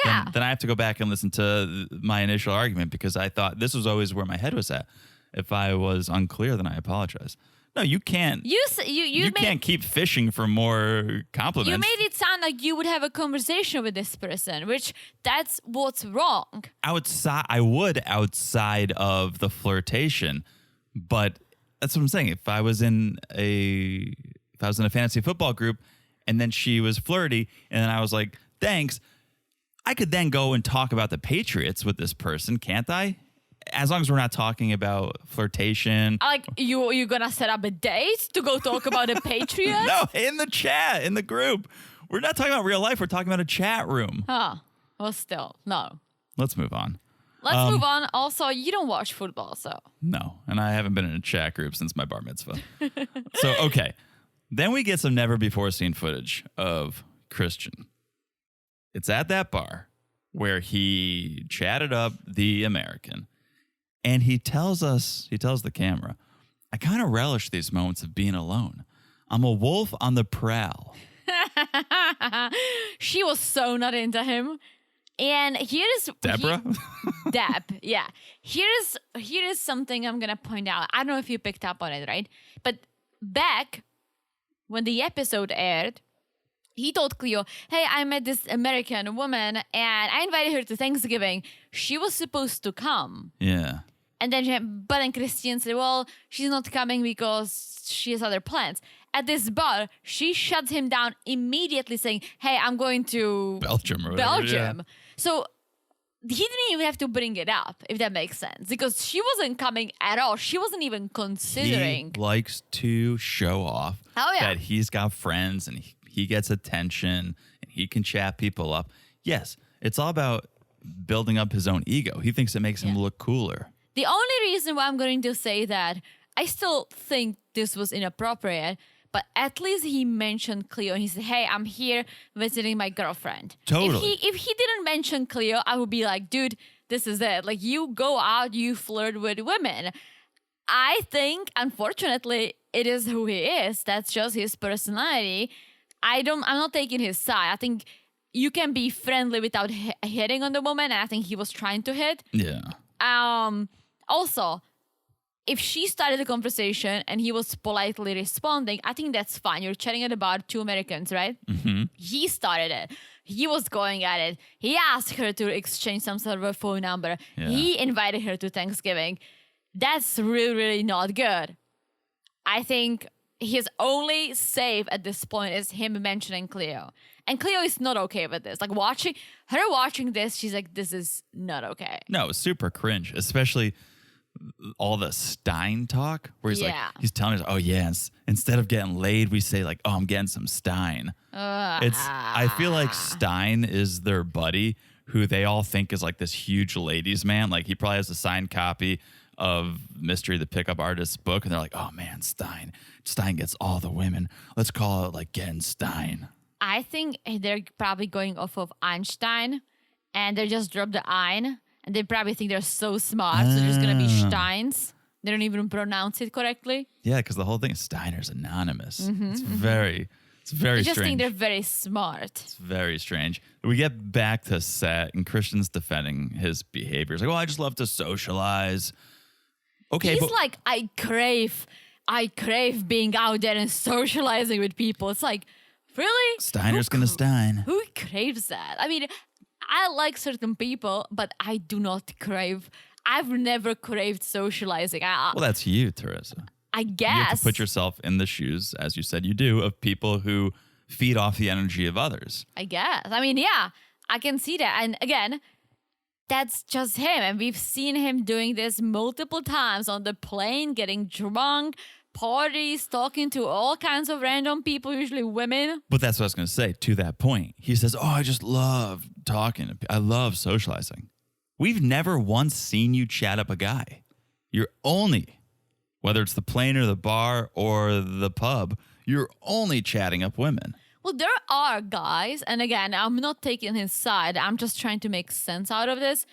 Yeah. Then I have to go back and listen to my initial argument because I thought this was always where my head was at. If I was unclear, then I apologize. No, you can't. You can't keep fishing for more compliments. You made it sound like you would have a conversation with this person, which that's what's wrong. I would outside of the flirtation, but that's what I'm saying. If I was in a fantasy football group and then she was flirty and then I was like, thanks, I could then go and talk about the Patriots with this person, can't I? As long as we're not talking about flirtation. Like, you're going to set up a date to go talk about the Patriots? No, in the chat, in the group. We're not talking about real life. We're talking about a chat room. Oh, well, still, no. Let's move on. Let's move on. Also, you don't watch football, so. No, and I haven't been in a chat group since my bar mitzvah. So, okay. Then we get some never-before-seen footage of Christian. It's at that bar where he chatted up the American. And he tells the camera, I kind of relish these moments of being alone. I'm a wolf on the prowl. She was so not into him. And here is Deborah? Deb, yeah. Here is something I'm gonna point out. I don't know if you picked up on it, right? But back when the episode aired, he told Cleo, hey, I met this American woman and I invited her to Thanksgiving. She was supposed to come. Yeah. And then Christian said, well, she's not coming because she has other plans. At this bar, she shuts him down immediately saying, hey, I'm going to Belgium or whatever. Yeah. So he didn't even have to bring it up, if that makes sense, because she wasn't coming at all. She wasn't even considering. He likes to show off that he's got friends and he gets attention and he can chat people up. Yes, it's all about building up his own ego. He thinks it makes him look cooler. The only reason why I'm going to say that, I still think this was inappropriate, but at least he mentioned Cleo and he said, hey, I'm here visiting my girlfriend. Totally. If he didn't mention Cleo, I would be like, dude, this is it. Like, you go out, you flirt with women. I think, unfortunately, it is who he is. That's just his personality. I'm not taking his side. I think you can be friendly without hitting on the woman, and I think he was trying to hit. Yeah. Also, if she started the conversation and he was politely responding, I think that's fine. You're chatting at about two Americans, right? Mm-hmm. He started it. He was going at it. He asked her to exchange some sort of a phone number. Yeah. He invited her to Thanksgiving. That's really, really not good. I think his only save at this point is him mentioning Cleo. And Cleo is not okay with this. Like, watching this, she's like, this is not okay. No, it's super cringe, especially all the Stein talk where he's Yeah. he's telling us, oh yes, instead of getting laid, we say like, oh, I'm getting some Stein. I feel like Stein is their buddy who they all think is like this huge ladies man. Like he probably has a signed copy of Mystery the Pickup Artist's book, and they're like, oh man, Stein gets all the women. Let's call it like getting Stein. I think they're probably going off of Einstein, and they just dropped the Ein, and they probably think they're so smart, so there's gonna be Steins. They don't even pronounce it correctly. Yeah, because the whole thing is Steiner's anonymous. It's very I just strange. think they're very smart. It's very strange. We get back to set, and Christian's defending his behavior. He's like, well, I just love to socialize. Okay, He's but like, I crave being out there and socializing with people. It's like, really? Steiner's gonna Stein. Who craves that? I mean, I like certain people, but I do not crave. I've never craved socializing. Well, that's you, Teresa. I You have guess. to put yourself in the shoes, as you said you do, of people who feed off the energy of others. I guess. I mean, yeah, I can see that. And again, that's just him. And we've seen him doing this multiple times on the plane, getting drunk, parties, talking to all kinds of random people, usually women. But that's what I was going to say. To that point, he says, oh, I just love talking. I love socializing. We've never once seen you chat up a guy. You're only, whether it's the plane or the bar or the pub, you're only chatting up women. Well, there are guys, and again, I'm not taking his side. I'm just trying to make sense out of this,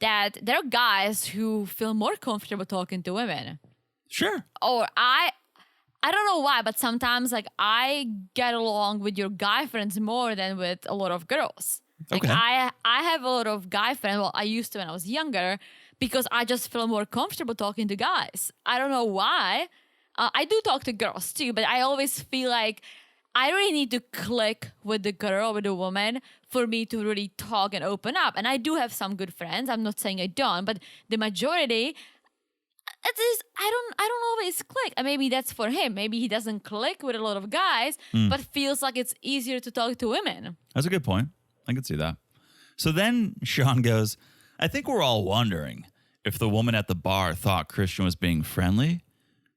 that there are guys who feel more comfortable talking to women. Sure. Or I don't know why, but sometimes like I get along with your guy friends more than with a lot of girls. Like Okay. I have a lot of guy friends. Well, I used to when I was younger because I just feel more comfortable talking to guys. I don't know why. I do talk to girls too, but I always feel like I really need to click with the girl, with the woman, for me to really talk and open up. And I do have some good friends. I'm not saying I don't, but the majority, it is, I don't always click. And maybe that's for him. Maybe he doesn't click with a lot of guys, but feels like it's easier to talk to women. That's a good point. I can see that. So then Shaun goes, I think we're all wondering if the woman at the bar thought Christian was being friendly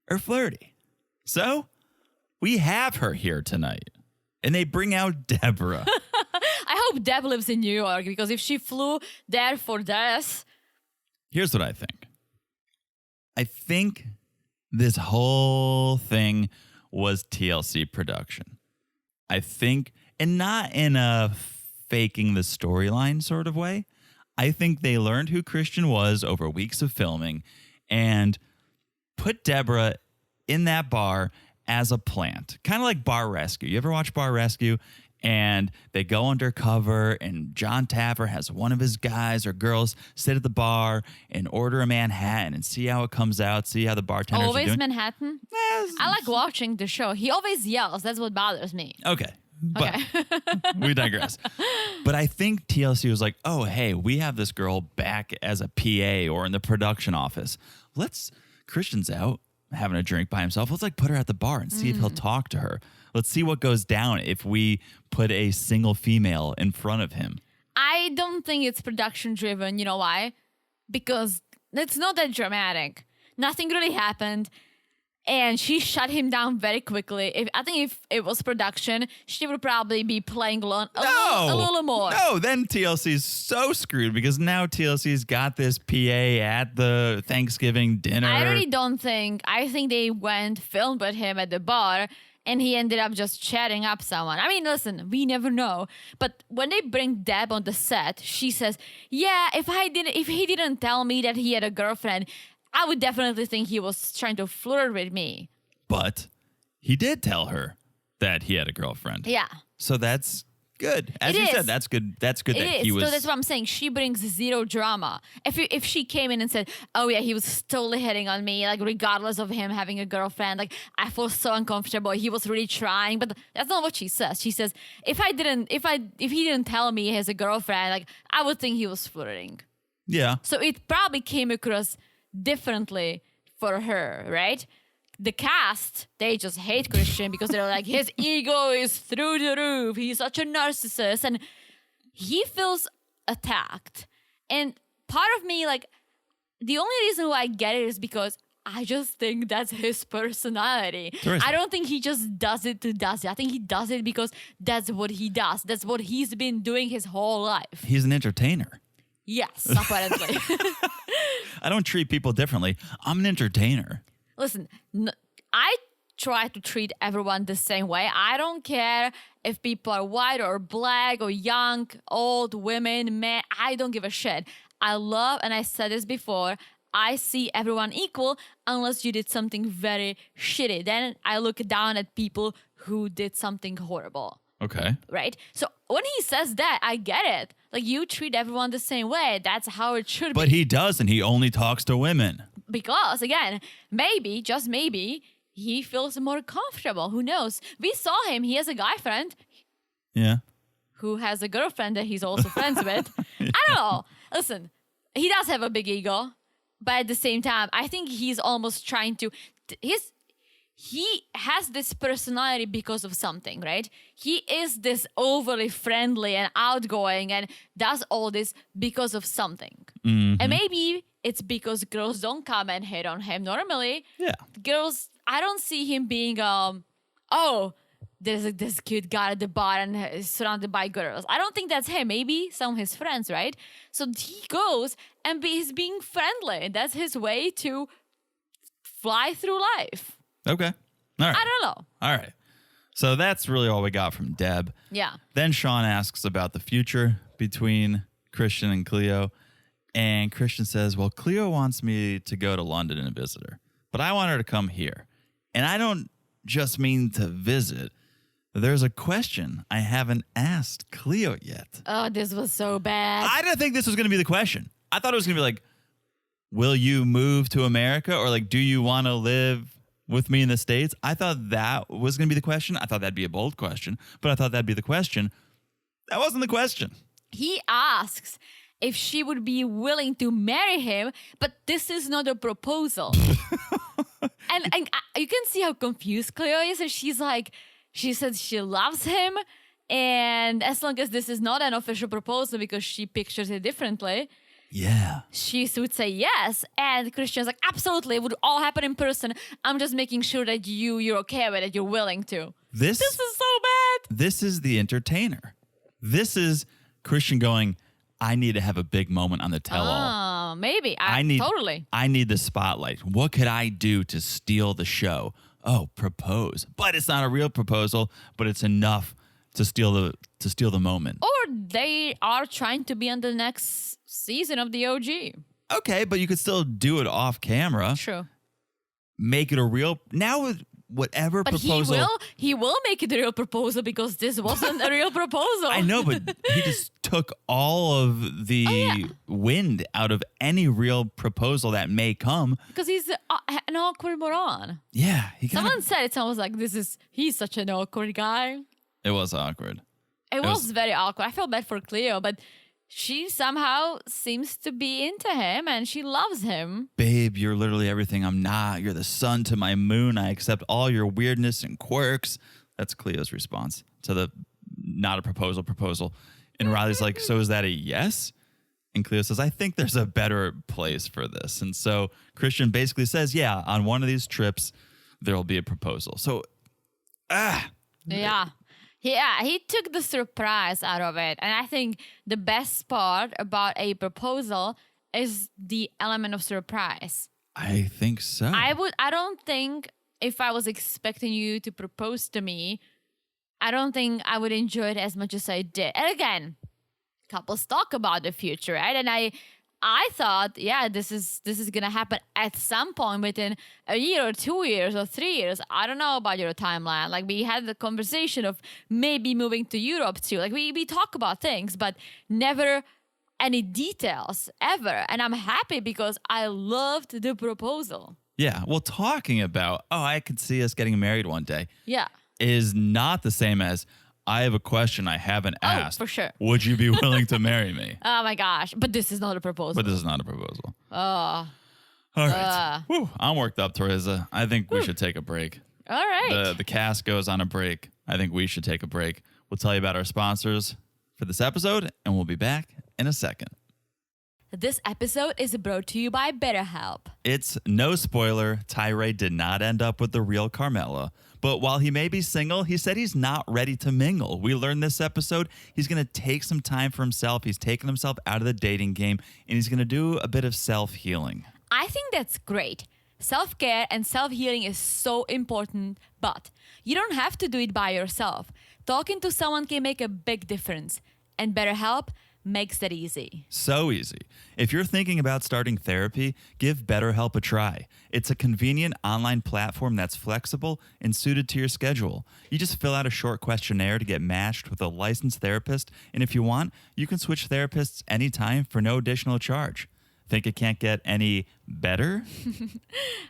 or flirty. So we have her here tonight. And they bring out Deborah. I hope Deb lives in New York because if she flew there for this, Here's what I think. I think this whole thing was TLC production. I think, and not in a faking the storyline sort of way. I think they learned who Christian was over weeks of filming and put Deborah in that bar as a plant, kind of like Bar Rescue. You ever watch Bar Rescue? And they go undercover, and John Taffer has one of his guys or girls sit at the bar and order a Manhattan and see how it comes out, see how the bartenders are always doing. Manhattan. I like watching the show. He always yells. That's what bothers me. Okay. But Okay. we digress. But I think TLC was like, oh, hey, we have this girl back as a PA or in the production office. Christian's out having a drink by himself. Let's like put her at the bar and see if he'll talk to her. Let's see what goes down if we put a single female in front of him. I don't think it's production driven. You know why? Because it's not that dramatic. Nothing really happened. And she shut him down very quickly. I think if it was production, she would probably be playing along a little more. No, then TLC's so screwed because now TLC's got this PA at the Thanksgiving dinner. I think they filmed with him at the bar, and he ended up just chatting up someone. I mean, listen, we never know. But when they bring Deb on the set, she says, yeah, if he didn't tell me that he had a girlfriend, I would definitely think he was trying to flirt with me. But he did tell her that he had a girlfriend. Yeah. So that's good. As It you is. said, that's good. That's good that It he is. was. So that's what I'm saying. She brings zero drama. If she came in and said, oh yeah, he was totally hitting on me, like regardless of him having a girlfriend, like I feel so uncomfortable. He was really trying, but that's not what she says. She says, if he didn't tell me he has a girlfriend, like I would think he was flirting. Yeah. So it probably came across differently for her, right? The cast, they just hate Christian because they're like, his ego is through the roof. He's such a narcissist. And he feels attacked. And part of me, like, the only reason why I get it is because I just think that's his personality. Seriously. I don't think he just does it to does it. I think he does it because that's what he does. That's what he's been doing his whole life. He's an entertainer. Yes, apparently. I don't treat people differently. I'm an entertainer. Listen, I try to treat everyone the same way. I don't care if people are white or black or young, old, women, men. I don't give a shit. I love, and I said this before, I see everyone equal unless you did something very shitty. Then I look down at people who did something horrible. Okay. Right? So when he says that, I get it. Like, you treat everyone the same way. That's how it should be. But he doesn't. He only talks to women. Because, again, maybe, just maybe, he feels more comfortable. Who knows? We saw him. He has a guy friend Yeah. who has a girlfriend that he's also friends with. I don't know. Listen, he does have a big ego. But at the same time, I think he's almost trying to... He has this personality because of something, right? He is this overly friendly and outgoing and does all this because of something. Mm-hmm. And maybe it's because girls don't come and hit on him normally. Yeah. Girls, I don't see him being, there's this cute guy at the bar and is surrounded by girls. I don't think that's him. Maybe some of his friends, right? So he goes and he's being friendly. That's his way to fly through life. Okay. All right. I don't know. All right. So that's really all we got from Deb. Yeah. Then Shaun asks about the future between Christian and Cleo. And Christian says, well, Cleo wants me to go to London and visit her, but I want her to come here. And I don't just mean to visit. There's a question I haven't asked Cleo yet. Oh, this was so bad. I didn't think this was going to be the question. I thought it was going to be like, will you move to America? Or like, do you want to live with me in the States? I thought that was going to be the question. I thought that'd be a bold question, but I thought that'd be the question. That wasn't the question. He asks if she would be willing to marry him, but this is not a proposal. and you can see how confused Cleo is. And she's like, she says she loves him. And as long as this is not an official proposal because she pictures it differently, yeah, she would say yes. And Christian's like, absolutely, it would all happen in person. I'm just making sure that you're okay with it, you're willing to. This is so bad. This is the entertainer. This is Christian going, I need to have a big moment on the tell-all. Oh, maybe. Totally. I need the spotlight. What could I do to steal the show? Oh, propose. But it's not a real proposal, but it's enough to steal the moment. Or they are trying to be on the next season of the OG. Okay, but you could still do it off camera. True. Make it a real... Now with whatever but proposal... he will make it a real proposal because this wasn't a real proposal. I know, but he just took all of the wind out of any real proposal that may come. Because he's an awkward moron. Yeah. Someone said it, someone was like, he's such an awkward guy. It was awkward. It was very awkward. I feel bad for Cleo, but she somehow seems to be into him and she loves him. Babe, you're literally everything I'm not. You're the sun to my moon. I accept all your weirdness and quirks. That's Cleo's response to the not a proposal. And Riley's like, so is that a yes? And Cleo says, I think there's a better place for this. And so Christian basically says, yeah, on one of these trips, there'll be a proposal. So, Yeah. Yeah, he took the surprise out of it. And I think the best part about a proposal is the element of surprise. I think so. I don't think if I was expecting you to propose to me, I don't think I would enjoy it as much as I did. And again, couples talk about the future, right? And I thought, yeah, this is gonna happen at some point within a year or 2 years or 3 years. I don't know about your timeline. Like, we had the conversation of maybe moving to Europe too. Like, we talk about things, but never any details ever. And I'm happy because I loved the proposal. Yeah. Well, talking about, I could see us getting married one day. Yeah. Is not the same as, I have a question I haven't asked. For sure. Would you be willing to marry me? Oh my gosh. But this is not a proposal. But this is not a proposal. Oh. All right. Whew, I'm worked up, Teresa. I think we should take a break. All right. The cast goes on a break. I think we should take a break. We'll tell you about our sponsors for this episode, and we'll be back in a second. This episode is brought to you by BetterHelp. It's no spoiler, Tyree did not end up with the real Carmela. But while he may be single, he said he's not ready to mingle. We learned this episode he's going to take some time for himself. He's taking himself out of the dating game, and he's going to do a bit of self-healing. I think that's great. Self-care and self-healing is so important, but you don't have to do it by yourself. Talking to someone can make a big difference, and BetterHelp makes that easy. So easy. If you're thinking about starting therapy, give BetterHelp a try. It's a convenient online platform that's flexible and suited to your schedule. You just fill out a short questionnaire to get matched with a licensed therapist, and if you want, you can switch therapists anytime for no additional charge. Think it can't get any better?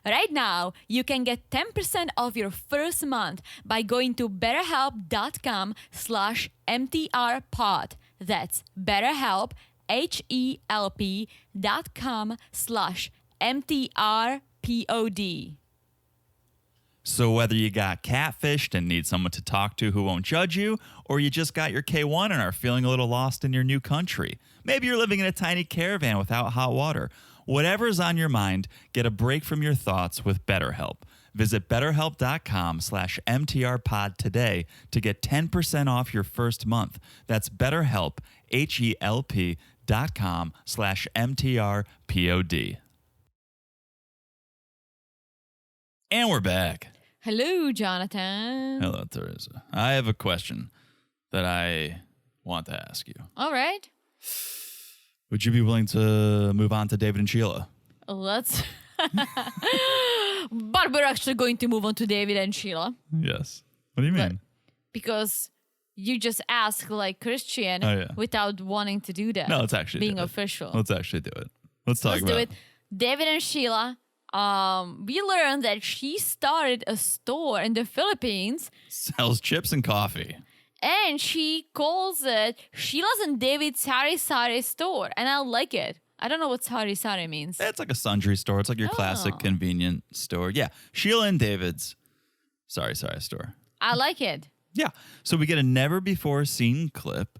Right now, you can get 10% off your first month by going to betterhelp.com/mtrpod. That's BetterHelp, HELP.com/MTRPOD. So whether you got catfished and need someone to talk to who won't judge you, or you just got your K1 and are feeling a little lost in your new country. Maybe you're living in a tiny caravan without hot water. Whatever's on your mind, get a break from your thoughts with BetterHelp. Visit betterhelp.com/mtrpod today to get 10% off your first month. That's BetterHelp, HELP.com/MTRPOD. And we're back. Hello, Jonathan. Hello, Teresa. I have a question that I want to ask you. All right. Would you be willing to move on to David and Sheila? Let's... But we're actually going to move on to David and Sheila. Yes. What do you mean? Because you just asked like Christian without wanting to do that. No, let's actually being do it. official. Let's actually do it. Let's talk about do it. David and Sheila. We learned that she started a store in the Philippines. Sells chips and coffee. And she calls it Sheila's and David's Sari Sari store. And I like it. I don't know what Sari Sari means. It's like a sundry store. It's like your classic convenient store. Yeah. Sheila and David's Sari Sari store. I like it. Yeah. So we get a never before seen clip.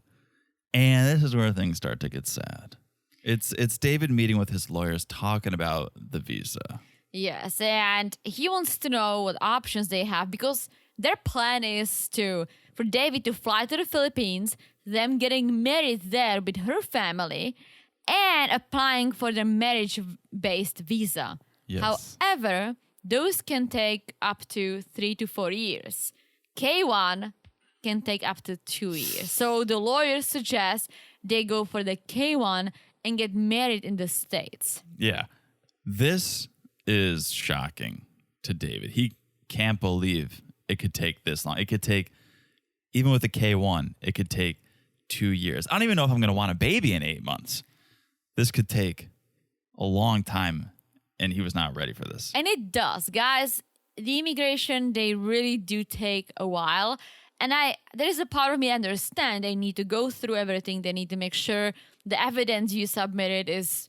And this is where things start to get sad. It's David meeting with his lawyers talking about the visa. Yes, and he wants to know what options they have because their plan is for David to fly to the Philippines, them getting married there with her family, and applying for their marriage-based visa. Yes. However, those can take up to 3 to 4 years. K1 can take up to 2 years. So the lawyers suggest they go for the K1 and get married in the States. Yeah. This is shocking to David. He can't believe it could take this long. It could take, even with the K1, it could take 2 years. I don't even know if I'm going to want a baby in 8 months. This could take a long time, and he was not ready for this. And it does. Guys, the immigration, they really do take a while. And there is a part of me understand they need to go through everything. They need to make sure the evidence you submitted is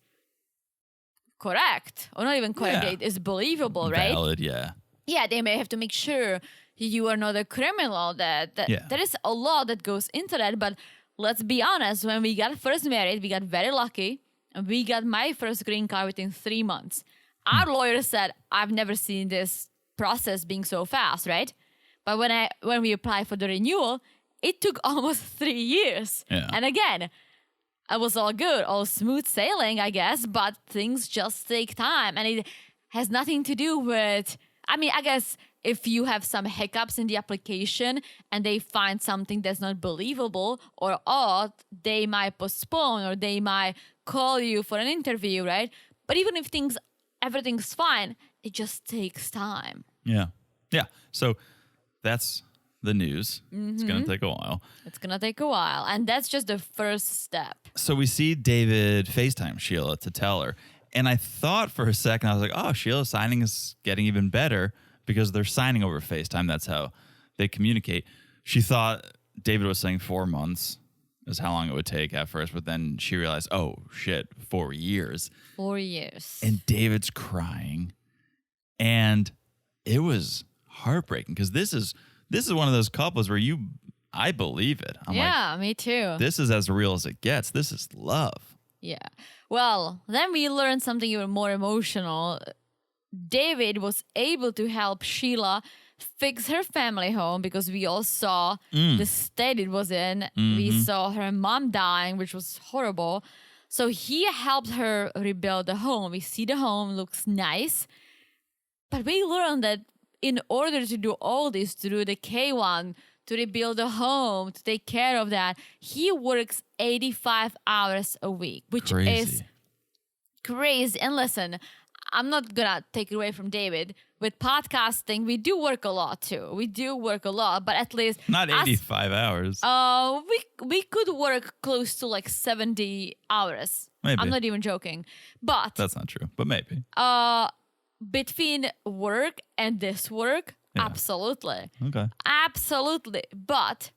correct. Or not even correct. Yeah. It is believable, right? Valid, yeah. Yeah, they may have to make sure you are not a criminal. There is a lot that goes into that. But let's be honest. When we got first married, we got very lucky. And we got my first green card within 3 months. Our lawyer said, I've never seen this process being so fast, right? But when we applied for the renewal, it took almost 3 years. Yeah. And again, it was all good, all smooth sailing, I guess, but things just take time. And it has nothing to do with, I guess if you have some hiccups in the application and they find something that's not believable or odd, they might postpone or they might call you for an interview, right? But even if everything's fine, it just takes time. Yeah. Yeah. So that's the news. It's going to take a while. It's going to take a while. And that's just the first step. So we see David FaceTime Sheila to tell her. And I thought for a second, I was like, oh, Sheila's signing is getting even better because they're signing over FaceTime. That's how they communicate. She thought David was saying 4 months is how long it would take at first. But then she realized, oh, shit, 4 years. 4 years. And David's crying. And it was heartbreaking because this is one of those couples where I believe it. I'm yeah, me too. this is as real as it gets. This is love. Yeah. Well, then we learned something even more emotional. David was able to help Sheila fix her family home because we all saw the state it was in. We saw her mom dying, which was horrible. So he helped her rebuild the home. We see the home looks nice. But we learned that in order to do all this, to do the K1, to rebuild the home, to take care of that, he works 85 hours a week, which is crazy. And listen, I'm not gonna take it away from David. With podcasting, we do work a lot too. We do work a lot, but at least not 85 hours. We could work close to like 70 hours. Maybe. I'm not even joking. But that's not true, but maybe. Between work and this work, absolutely. Okay. Absolutely. But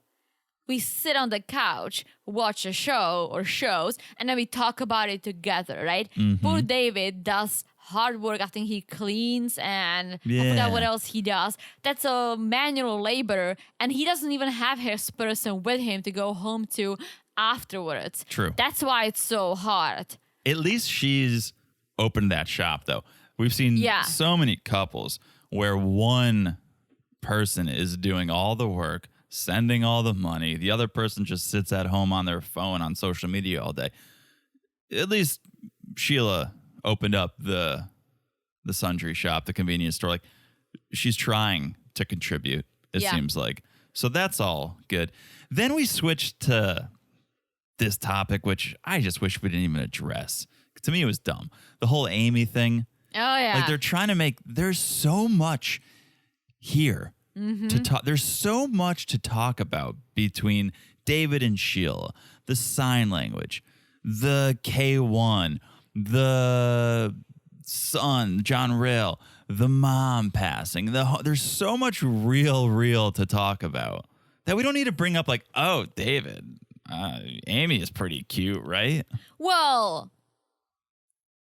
we sit on the couch, watch a show or shows, and then we talk about it together, right? Poor David does hard work. I think he cleans and I forgot what else he does. That's a manual labor, and he doesn't even have his person with him to go home to afterwards. True. That's why it's so hard. At least she's opened that shop, though. We've seen so many couples where one person is doing all the work, sending all the money. The other person just sits at home on their phone on social media all day. At least Sheila opened up the sundry shop, the convenience store. Like, she's trying to contribute, it seems like. So that's all good. Then we switched to this topic, which I just wish we didn't even address. To me, it was dumb. The whole Amy thing. Oh, yeah. Like, they're trying to make, there's so much here to talk. There's so much to talk about between David and Sheila, the sign language, the K1, the son, John Rail, the mom passing. There's so much real to talk about that we don't need to bring up like, oh, David, Amy is pretty cute, right? Well,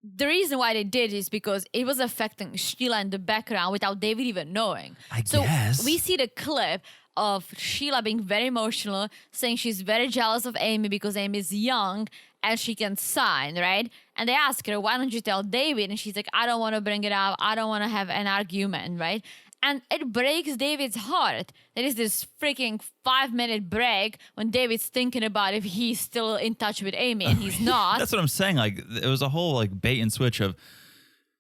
the reason why they did is because it was affecting Sheila in the background without David even knowing. I guess. We see the clip of Sheila being very emotional, saying she's very jealous of Amy because Amy is young and she can sign, right? And they ask her, why don't you tell David? And she's like, I don't want to bring it up. I don't want to have an argument, right? And it breaks David's heart. There is this freaking 5-minute break when David's thinking about if he's still in touch with Amy, and he's not. That's what I'm saying. Like, it was a whole like bait and switch of,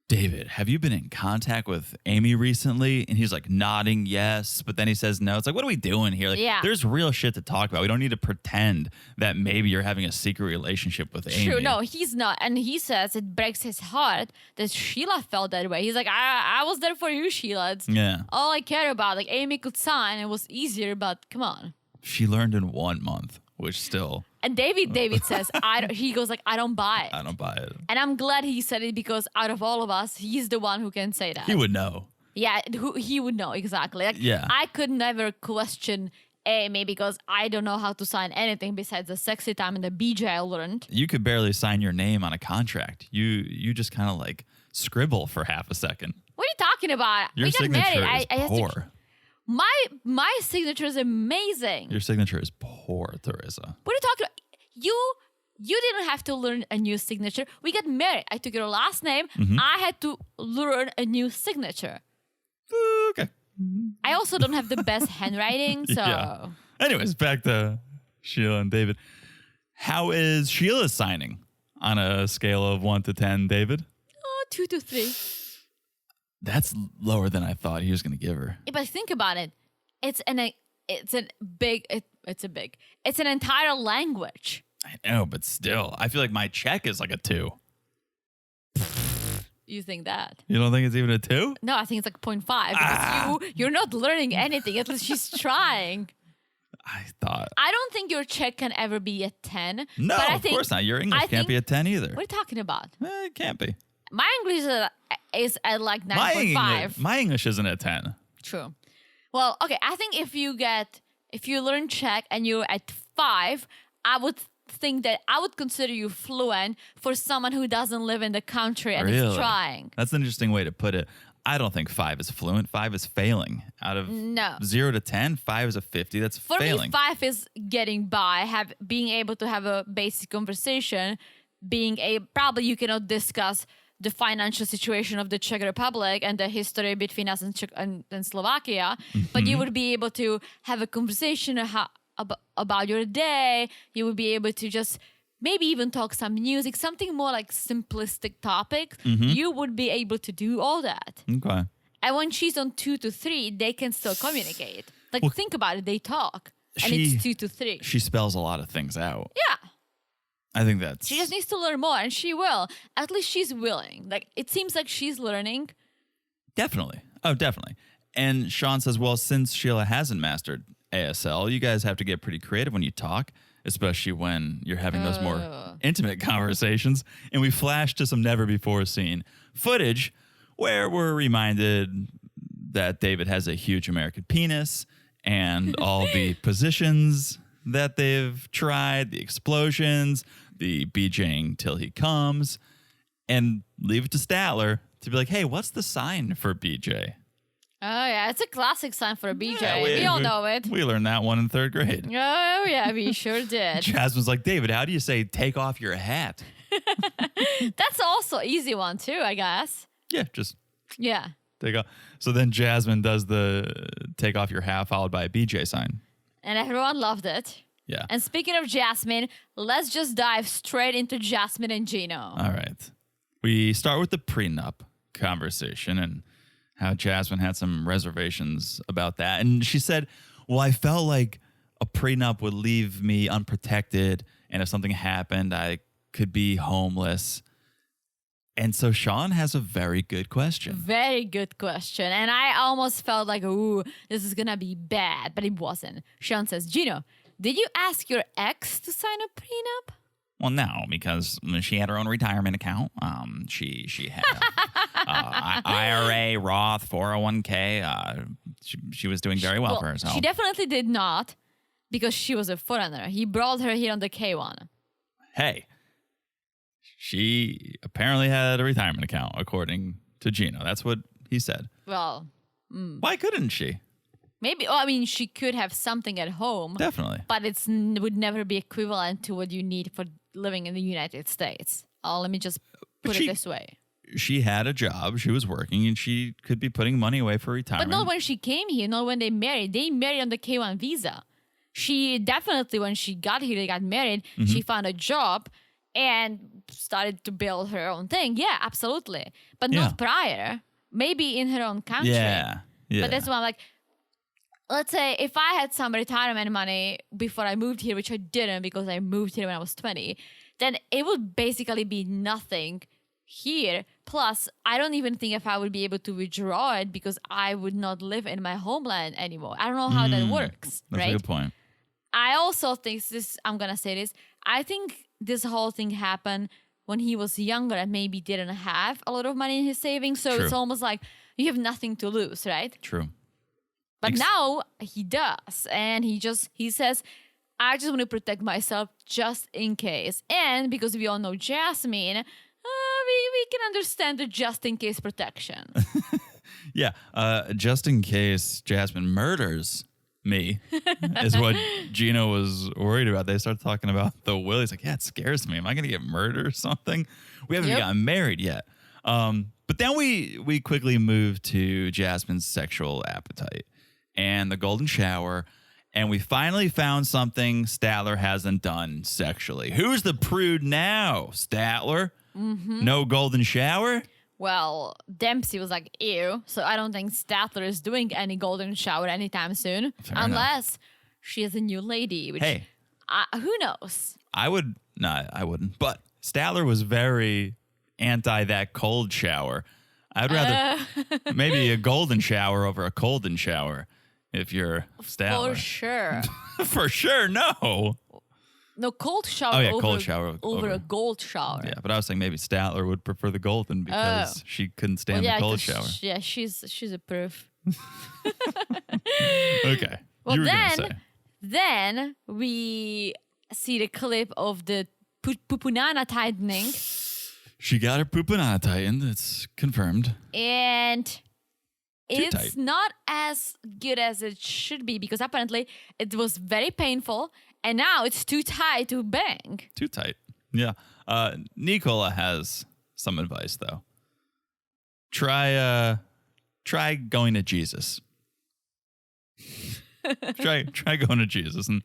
David, have you been in contact with Amy recently? And he's like nodding yes, but then he says no. It's like, what are we doing here? Like, there's real shit to talk about. We don't need to pretend that maybe you're having a secret relationship with Amy. True, no, he's not. And he says it breaks his heart that Sheila felt that way. He's like, I was there for you, Sheila. It's all I care about. Like, Amy could sign. It was easier, but come on. She learned in 1 month, which still... And David says, he goes like, I don't buy it. I don't buy it. And I'm glad he said it because out of all of us, he's the one who can say that. He would know. Yeah, he would know, exactly. Like, I could never question Amy because I don't know how to sign anything besides the sexy time and the BJ I learned. You could barely sign your name on a contract. You just kind of like scribble for half a second. What are you talking about? Your signature is poor. My signature is amazing. Your signature is poor, Teresa. What are you talking about? You didn't have to learn a new signature. We got married. I took your last name. I had to learn a new signature. Okay. I also don't have the best handwriting, so... Yeah. Anyways, back to Sheila and David. How is Sheila signing on a scale of 1 to 10, David? 2 to 3. That's lower than I thought he was going to give her. Yeah, but think about it. It's an entire language. I know, but still, I feel like my check is like a 2. You think that? You don't think it's even a 2? No, I think it's like 0.5 because you're not learning anything. At least she's trying. I thought. I don't think your check can ever be a 10. No, but of course not. Your English can't be a 10 either. What are you talking about? It can't be. My English is at like 9.5. My English isn't a 10. True. Well, okay. I think if you learn Czech and you're at 5, I would think that I would consider you fluent for someone who doesn't live in the country and is trying. That's an interesting way to put it. I don't think 5 is fluent. 5 is failing. Out of 0 to 10, 5 is a 50. That's failing. For me, 5 is getting by, being able to have a basic conversation, probably you cannot discuss the financial situation of the Czech Republic and the history between us and Slovakia, but you would be able to have a conversation about your day. You would be able to just maybe even talk some music, something more like simplistic topics. You would be able to do all that. Okay. And when she's on 2 to 3, they can still communicate. Like, think about it. They talk. And it's 2 to 3. She spells a lot of things out. Yeah. I think that's... She just needs to learn more, and she will. At least she's willing. Like, it seems like she's learning. Definitely. Oh, definitely. And Shaun says, well, since Sheila hasn't mastered ASL, you guys have to get pretty creative when you talk, especially when you're having those more intimate conversations. And we flash to some never-before-seen footage where we're reminded that David has a huge American penis and all the positions that they've tried, the explosions, the BJing till he comes, and leave it to Statler to be like, hey, what's the sign for BJ? Oh, yeah. It's a classic sign for a BJ. Yeah, we all know it. We learned that one in 3rd grade. Oh, yeah, we sure did. Jasmine's like, David, how do you say take off your hat? That's also an easy one, too, I guess. Yeah, just yeah. take off. So then Jasmine does the take off your hat followed by a BJ sign. And everyone loved it. Yeah. And speaking of Jasmine, let's just dive straight into Jasmine and Gino. All right. We start with the prenup conversation and how Jasmine had some reservations about that. And she said, well, I felt like a prenup would leave me unprotected. And if something happened, I could be homeless. And so Shaun has a very good question. Very good question. And I almost felt like, ooh, this is going to be bad. But it wasn't. Shaun says, Gino, did you ask your ex to sign a prenup? Well, no, because she had her own retirement account. She had IRA, Roth, 401k. She was doing very well for herself. She definitely did not, because she was a foreigner. He brought her here on the K1. Hey, she apparently had a retirement account, according to Gino. That's what he said. Well, why couldn't she? Maybe. Well, I mean, she could have something at home. Definitely. But it would never be equivalent to what you need for living in the United States. Let me just put it this way. She had a job. She was working, and she could be putting money away for retirement. But not when she came here, not when they married. They married on the K1 visa. She definitely, when she got here, they got married. She found a job and started to build her own thing. Yeah, absolutely. But not prior. Maybe in her own country. Yeah. But that's why I'm like, let's say if I had some retirement money before I moved here, which I didn't because I moved here when I was 20, then it would basically be nothing here. Plus, I don't even think if I would be able to withdraw it because I would not live in my homeland anymore. I don't know how that works. That's right? a good point. I also think I'm going to say this. I think this whole thing happened when he was younger and maybe didn't have a lot of money in his savings. So it's almost like you have nothing to lose, right? True. But now he does. And he says, I just want to protect myself just in case. And because we all know Jasmine, we can understand the just in case protection. Yeah. Just in case Jasmine murders me is what Gino was worried about. They started talking about the will. He's like, yeah, it scares me. Am I going to get murdered or something? We haven't even gotten married yet. But then we quickly moved to Jasmine's sexual appetite and the golden shower. And we finally found something Statler hasn't done sexually. Who's the prude now, Statler? No golden shower? Well, Dempsey was like, ew. So I don't think Statler is doing any golden shower anytime soon. Unless she is a new lady. Which, who knows? I wouldn't. But Statler was very anti that cold shower. I'd rather maybe a golden shower over a colden shower if you're Statler. For sure. For sure, no. No, cold shower, cold shower over a gold shower. Yeah, but I was saying maybe Statler would prefer the golden because she couldn't stand the cold shower. She's a proof. Okay. Well, then we see the clip of the pupunana tightening. She got her pupunana tightened. It's confirmed. And it's not as good as it should be because apparently it was very painful and now it's too tight to bang. Too tight. Yeah. Nicola has some advice though. Try going to Jesus. try going to Jesus, and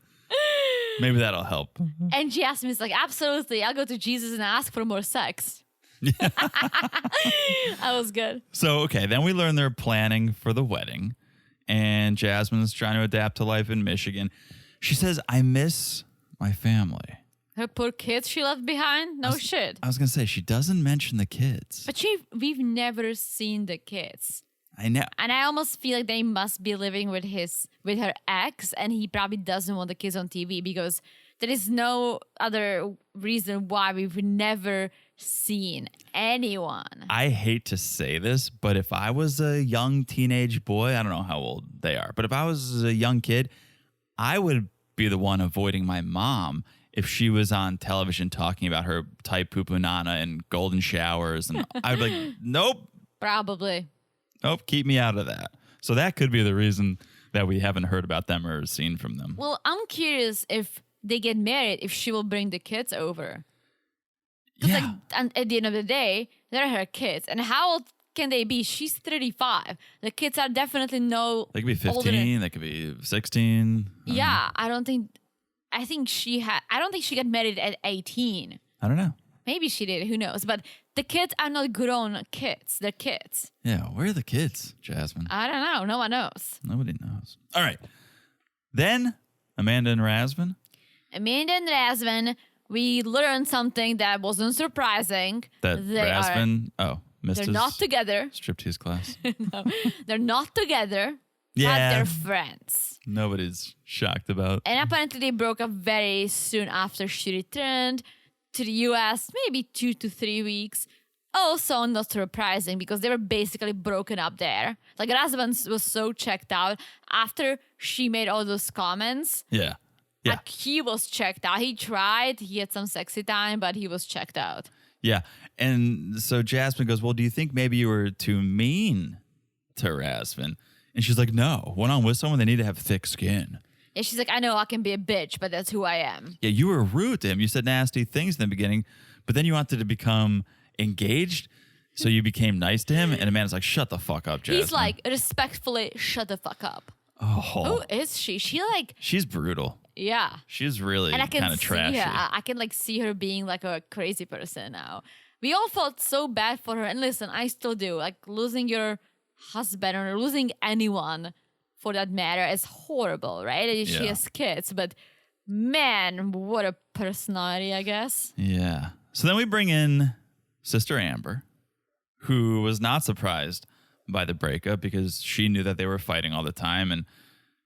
maybe that'll help. And Jasmine's like, absolutely, I'll go to Jesus and ask for more sex. That was good. So, okay, then we learn they're planning for the wedding, and Jasmine's trying to adapt to life in Michigan. She says, I miss my family. Her poor kids she left behind? No shit. I was going to say, she doesn't mention the kids. But we've never seen the kids. I know. And I almost feel like they must be living with her ex, and he probably doesn't want the kids on TV because there is no other reason why we've never seen anyone. I hate to say this, but if I was a young teenage boy, I don't know how old they are, but if I was a young kid, I would be the one avoiding my mom if she was on television talking about her tight poo-poo nana and golden showers. And I'd be like, nope. Probably. Nope, keep me out of that. So that could be the reason that we haven't heard about them or seen from them. Well, I'm curious if they get married, if she will bring the kids over. Yeah. Like, at the end of the day, they're her kids. And how old can they be? She's 35. The kids are definitely They could be 15. They could be 16. Yeah, I don't think she got married at 18. I don't know. Maybe she did. Who knows? But the kids are not grown kids. They're kids. Yeah, where are the kids, Jasmine? I don't know. No one knows. Nobody knows. All right. Then Amanda and Razvan. Amanda and Razvan, we learned something that wasn't surprising. That Razvan, missed they're his not together. striptease class. No, they're not together. Yeah. But they're friends. Nobody's shocked about. And apparently they broke up very soon after she returned to the US, maybe 2 to 3 weeks. Also not surprising because they were basically broken up there. Like Razvan was so checked out after she made all those comments. Yeah. Yeah. Like he was checked out. He tried, he had some sexy time, but he was checked out. Yeah. And so Jasmine goes, well, do you think maybe you were too mean to Razvan? And she's like, no, when I'm with someone, they need to have thick skin. Yeah, she's like, I know I can be a bitch, but that's who I am. Yeah, you were rude to him. You said nasty things in the beginning, but then you wanted to become engaged, so you became nice to him. And Amanda's like, shut the fuck up, Jasmine. He's like, respectfully, shut the fuck up. Oh. Who is she? She's brutal. Yeah. She's really And I can kind of trashy. Yeah, I can like see her being like a crazy person now. We all felt so bad for her. And listen, I still do. Like losing your husband or losing anyone for that matter is horrible, right? She has kids, but man, what a personality, I guess. Yeah. So then we bring in Sister Amber, who was not surprised by the breakup because she knew that they were fighting all the time. And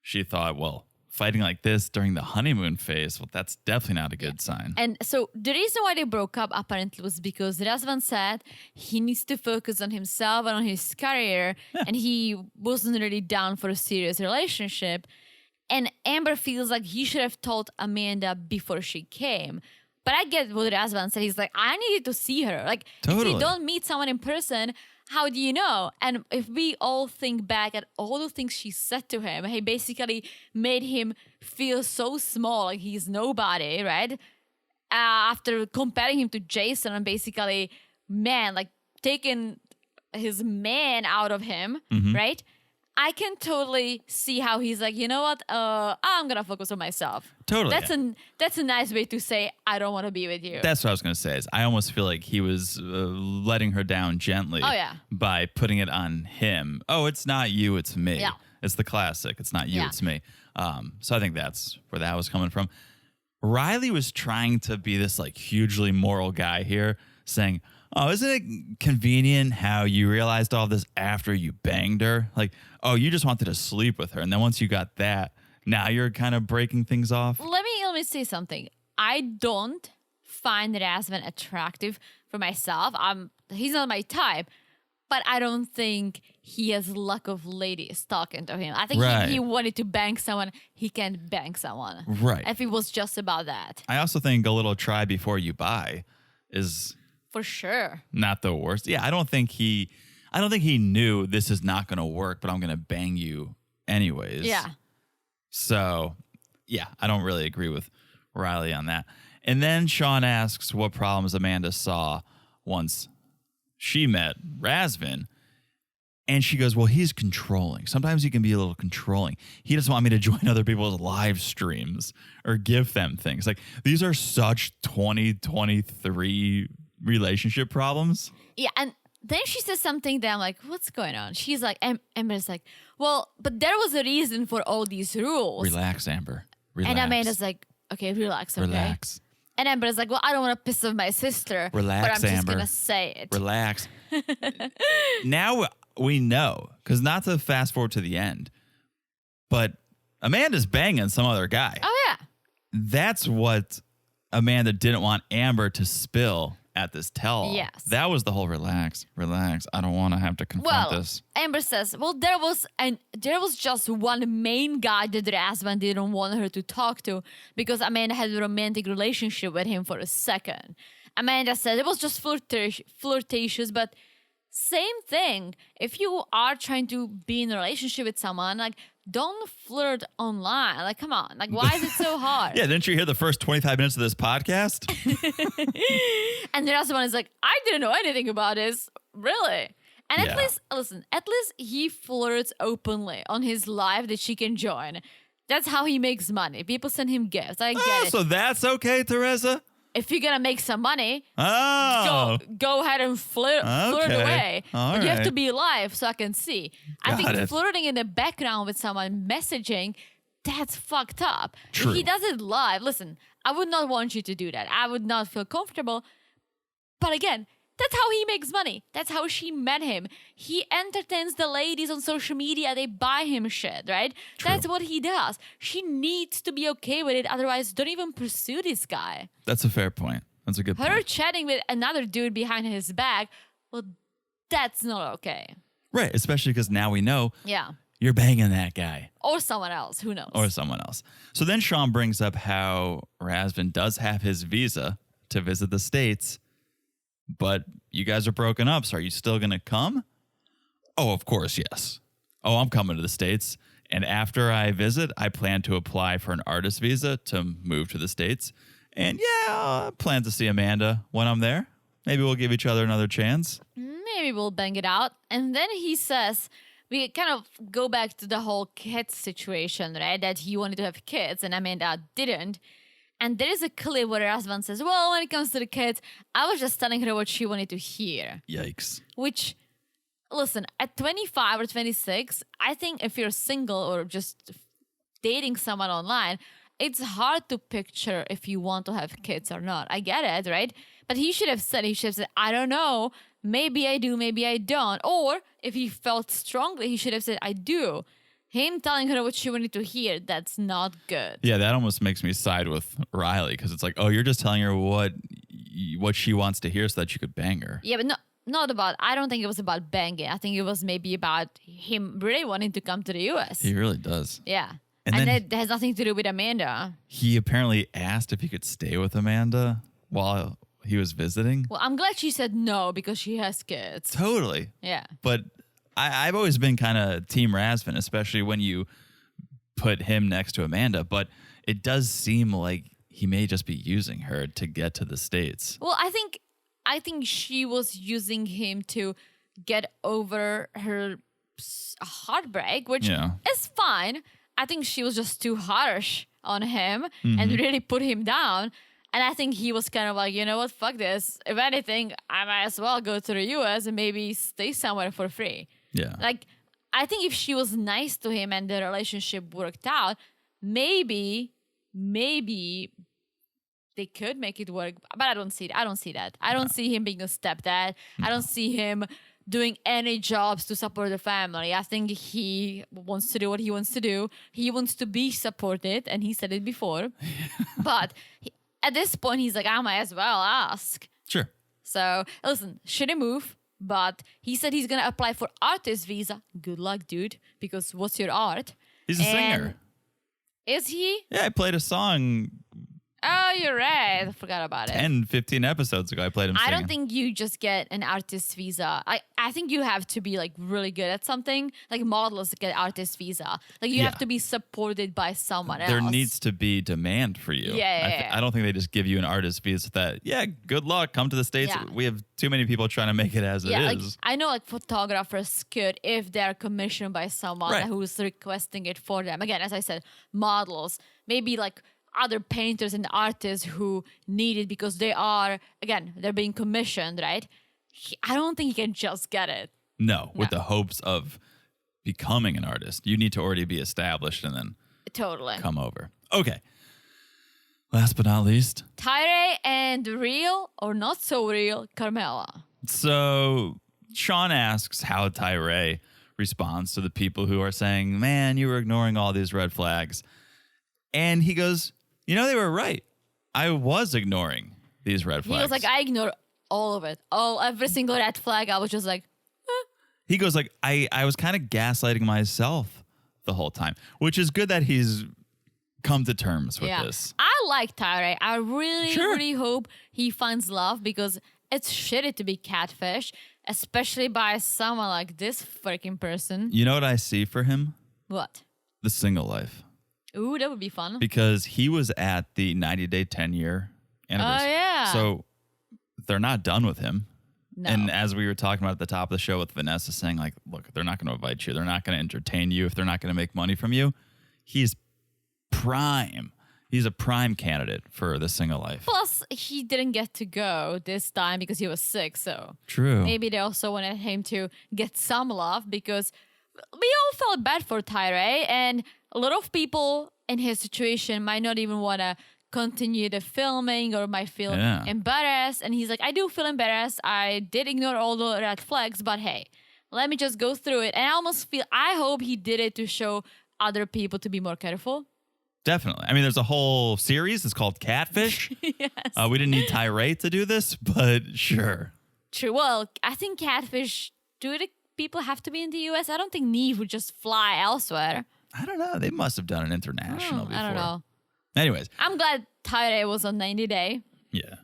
she thought, well, fighting like this during the honeymoon phase, well, that's definitely not a good sign. And so the reason why they broke up apparently was because Razvan said he needs to focus on himself and on his career, and he wasn't really down for a serious relationship. And Amber feels like he should have told Amanda before she came. But I get what Razvan said. He's like, I needed to see her. Like, Totally. if you don't meet someone in person, how do you know? And if we all think back at all the things she said to him, he basically made him feel so small, like he's nobody, right? After comparing him to Jason and basically, man, like taking his man out of him, right? I can totally see how he's like, you know what? I'm gonna focus on myself. Totally. That's a nice way to say I don't want to be with you. That's what I was going to say. Is I almost feel like he was letting her down gently by putting it on him. Oh, it's not you, it's me. Yeah. It's the classic. It's not you, it's me. So I think that's where that was coming from. Riley was trying to be this like hugely moral guy here, saying, oh, isn't it convenient how you realized all this after you banged her? Like, oh, you just wanted to sleep with her. And then once you got that, now you're kind of breaking things off. Let me say something. I don't find Razvan attractive for myself. He's not my type, but I don't think he has luck of ladies talking to him. I think if he wanted to bang someone, he can bang someone. Right. If it was just about that. I also think a little try before you buy is for sure not the worst. Yeah, I don't think he knew this is not going to work, but I'm going to bang you anyways. Yeah. So, yeah, I don't really agree with Riley on that. And then Shaun asks what problems Amanda saw once she met Razvan. And she goes, well, he's controlling. Sometimes he can be a little controlling. He doesn't want me to join other people's live streams or give them things. Like, these are such 2023 relationship problems. Yeah, and then she says something that I'm like, what's going on? She's like, Amber's like, well, but there was a reason for all these rules. Relax, Amber. Relax. And Amanda's like, okay, relax, okay? Relax. And Amber's like, well, I don't want to piss off my sister. Relax, but I'm just Amber. going to say it. Relax. Now we know, because not to fast forward to the end, but Amanda's banging some other guy. Oh, yeah. That's what Amanda didn't want Amber to spill at this tell-all. Yes. That was the whole relax. I don't want to have to confront this. Amber says, well, there was just one main guy that Razvan didn't want her to talk to because Amanda had a romantic relationship with him for a second. Amanda said it was just flirtatious, but same thing. If you are trying to be in a relationship with someone, like, don't flirt online. Like, come on. Like, why is it so hard? Yeah, didn't you hear the first 25 minutes of this podcast? And the other one is like, I didn't know anything about this. Really? And at least he flirts openly on his live that she can join. That's how he makes money. People send him gifts. I get it. So that's okay, Teresa? If you're gonna make some money, go ahead and flirt away. All but you have right. to be live so I can see. I think Got it. flirting in the background with someone messaging, that's fucked up. True. If he does it live, listen, I would not want you to do that. I would not feel comfortable. But again, that's how he makes money. That's how she met him. He entertains the ladies on social media. They buy him shit, right? True. That's what he does. She needs to be okay with it. Otherwise, don't even pursue this guy. That's a fair point. That's a good Her point. chatting with another dude behind his back, well, that's not okay. Right, especially because now we know Yeah. you're banging that guy. Or someone else. Who knows? Or someone else. So then Shaun brings up how Razvan does have his visa to visit the States, but you guys are broken up, so are you still going to come? Oh, of course, yes. Oh, I'm coming to the States. And after I visit, I plan to apply for an artist visa to move to the States. And yeah, I plan to see Amanda when I'm there. Maybe we'll give each other another chance. Maybe we'll bang it out. And then he says, we kind of go back to the whole kids situation, right? That he wanted to have kids and Amanda didn't. And there is a clip where Razvan says, well, when it comes to the kids, I was just telling her what she wanted to hear. Yikes. Which, listen, at 25 or 26, I think if you're single or just dating someone online, it's hard to picture if you want to have kids or not. I get it, right? But he should have said, I don't know. Maybe I do, maybe I don't. Or if he felt strongly, he should have said, I do. Him telling her what she wanted to hear, that's not good. Yeah, that almost makes me side with Riley because it's like, oh, you're just telling her what she wants to hear so that you could bang her. Yeah, but not about, I don't think it was about banging. I think it was maybe about him really wanting to come to the US. He really does. Yeah. And And then that has nothing to do with Amanda. he apparently asked if he could stay with Amanda while he was visiting. Well, I'm glad she said no because she has kids. Totally. Yeah. But I've always been kind of Team Razvan, especially when you put him next to Amanda. But it does seem like he may just be using her to get to the States. Well, I think she was using him to get over her heartbreak, which is fine. I think she was just too harsh on him and really put him down. And I think he was kind of like, you know what, fuck this. If anything, I might as well go to the US and maybe stay somewhere for free. Yeah. Like, I think if she was nice to him and the relationship worked out, maybe they could make it work. But I don't see that. I don't see him being a stepdad. I don't see him doing any jobs to support the family. I think he wants to do what he wants to do. He wants to be supported, and he said it before. But at this point, he's like, I might as well ask. Sure. So, listen, shouldn't move. But he said he's going to apply for artist visa. Good luck, dude. Because what's your art? He's a singer. Is he? Yeah, I played a song Oh, you're right. I forgot about it. 10, 15 episodes ago, I played him singing. I don't think you just get an artist visa. I think you have to be like really good at something. Like models get artist visa. Like you have to be supported by someone else. There needs to be demand for you. Yeah. I don't think they just give you an artist visa that, good luck, come to the States. Yeah. We have too many people trying to make it as it is. Like I know like photographers could if they're commissioned by someone who's requesting it for them. Again, as I said, models, maybe like other painters and artists who need it because they're being commissioned, right? I don't think you can just get it. No, with the hopes of becoming an artist. You need to already be established and then come over. Okay. Last but not least, Tyree and real or not so real Carmela. So Shaun asks how Tyree responds to the people who are saying, man, you were ignoring all these red flags. And he goes, they were right. I was ignoring these red flags. He was like, I ignored all of it. Every single red flag. I was just like, He goes like, I was kind of gaslighting myself the whole time, which is good that he's come to terms with this. I like Tyree. I really hope he finds love because it's shitty to be catfish, especially by someone like this freaking person. You know what I see for him? What? The single life. Ooh, that would be fun. Because he was at the 90-day, 10-year anniversary. Oh, yeah. So they're not done with him. No. And as we were talking about at the top of the show with Vanessa saying, like, look, they're not going to invite you. They're not going to entertain you if they're not going to make money from you. He's prime. He's a prime candidate for the single life. Plus, he didn't get to go this time because he was sick. So true. Maybe they also wanted him to get some love because we all felt bad for Tyree. And a lot of people in his situation might not even want to continue the filming or might feel embarrassed. And he's like, I do feel embarrassed. I did ignore all the red flags, but hey, let me just go through it. And I hope he did it to show other people to be more careful. Definitely. I mean, there's a whole series. It's called Catfish. Yes. We didn't need Tyree to do this, but sure. True. Well, I think Catfish, do the people have to be in the U.S.? I don't think Neve would just fly elsewhere. I don't know. They must have done an international before. I don't know. Anyways. I'm glad Tyree was on 90 Day. Yeah.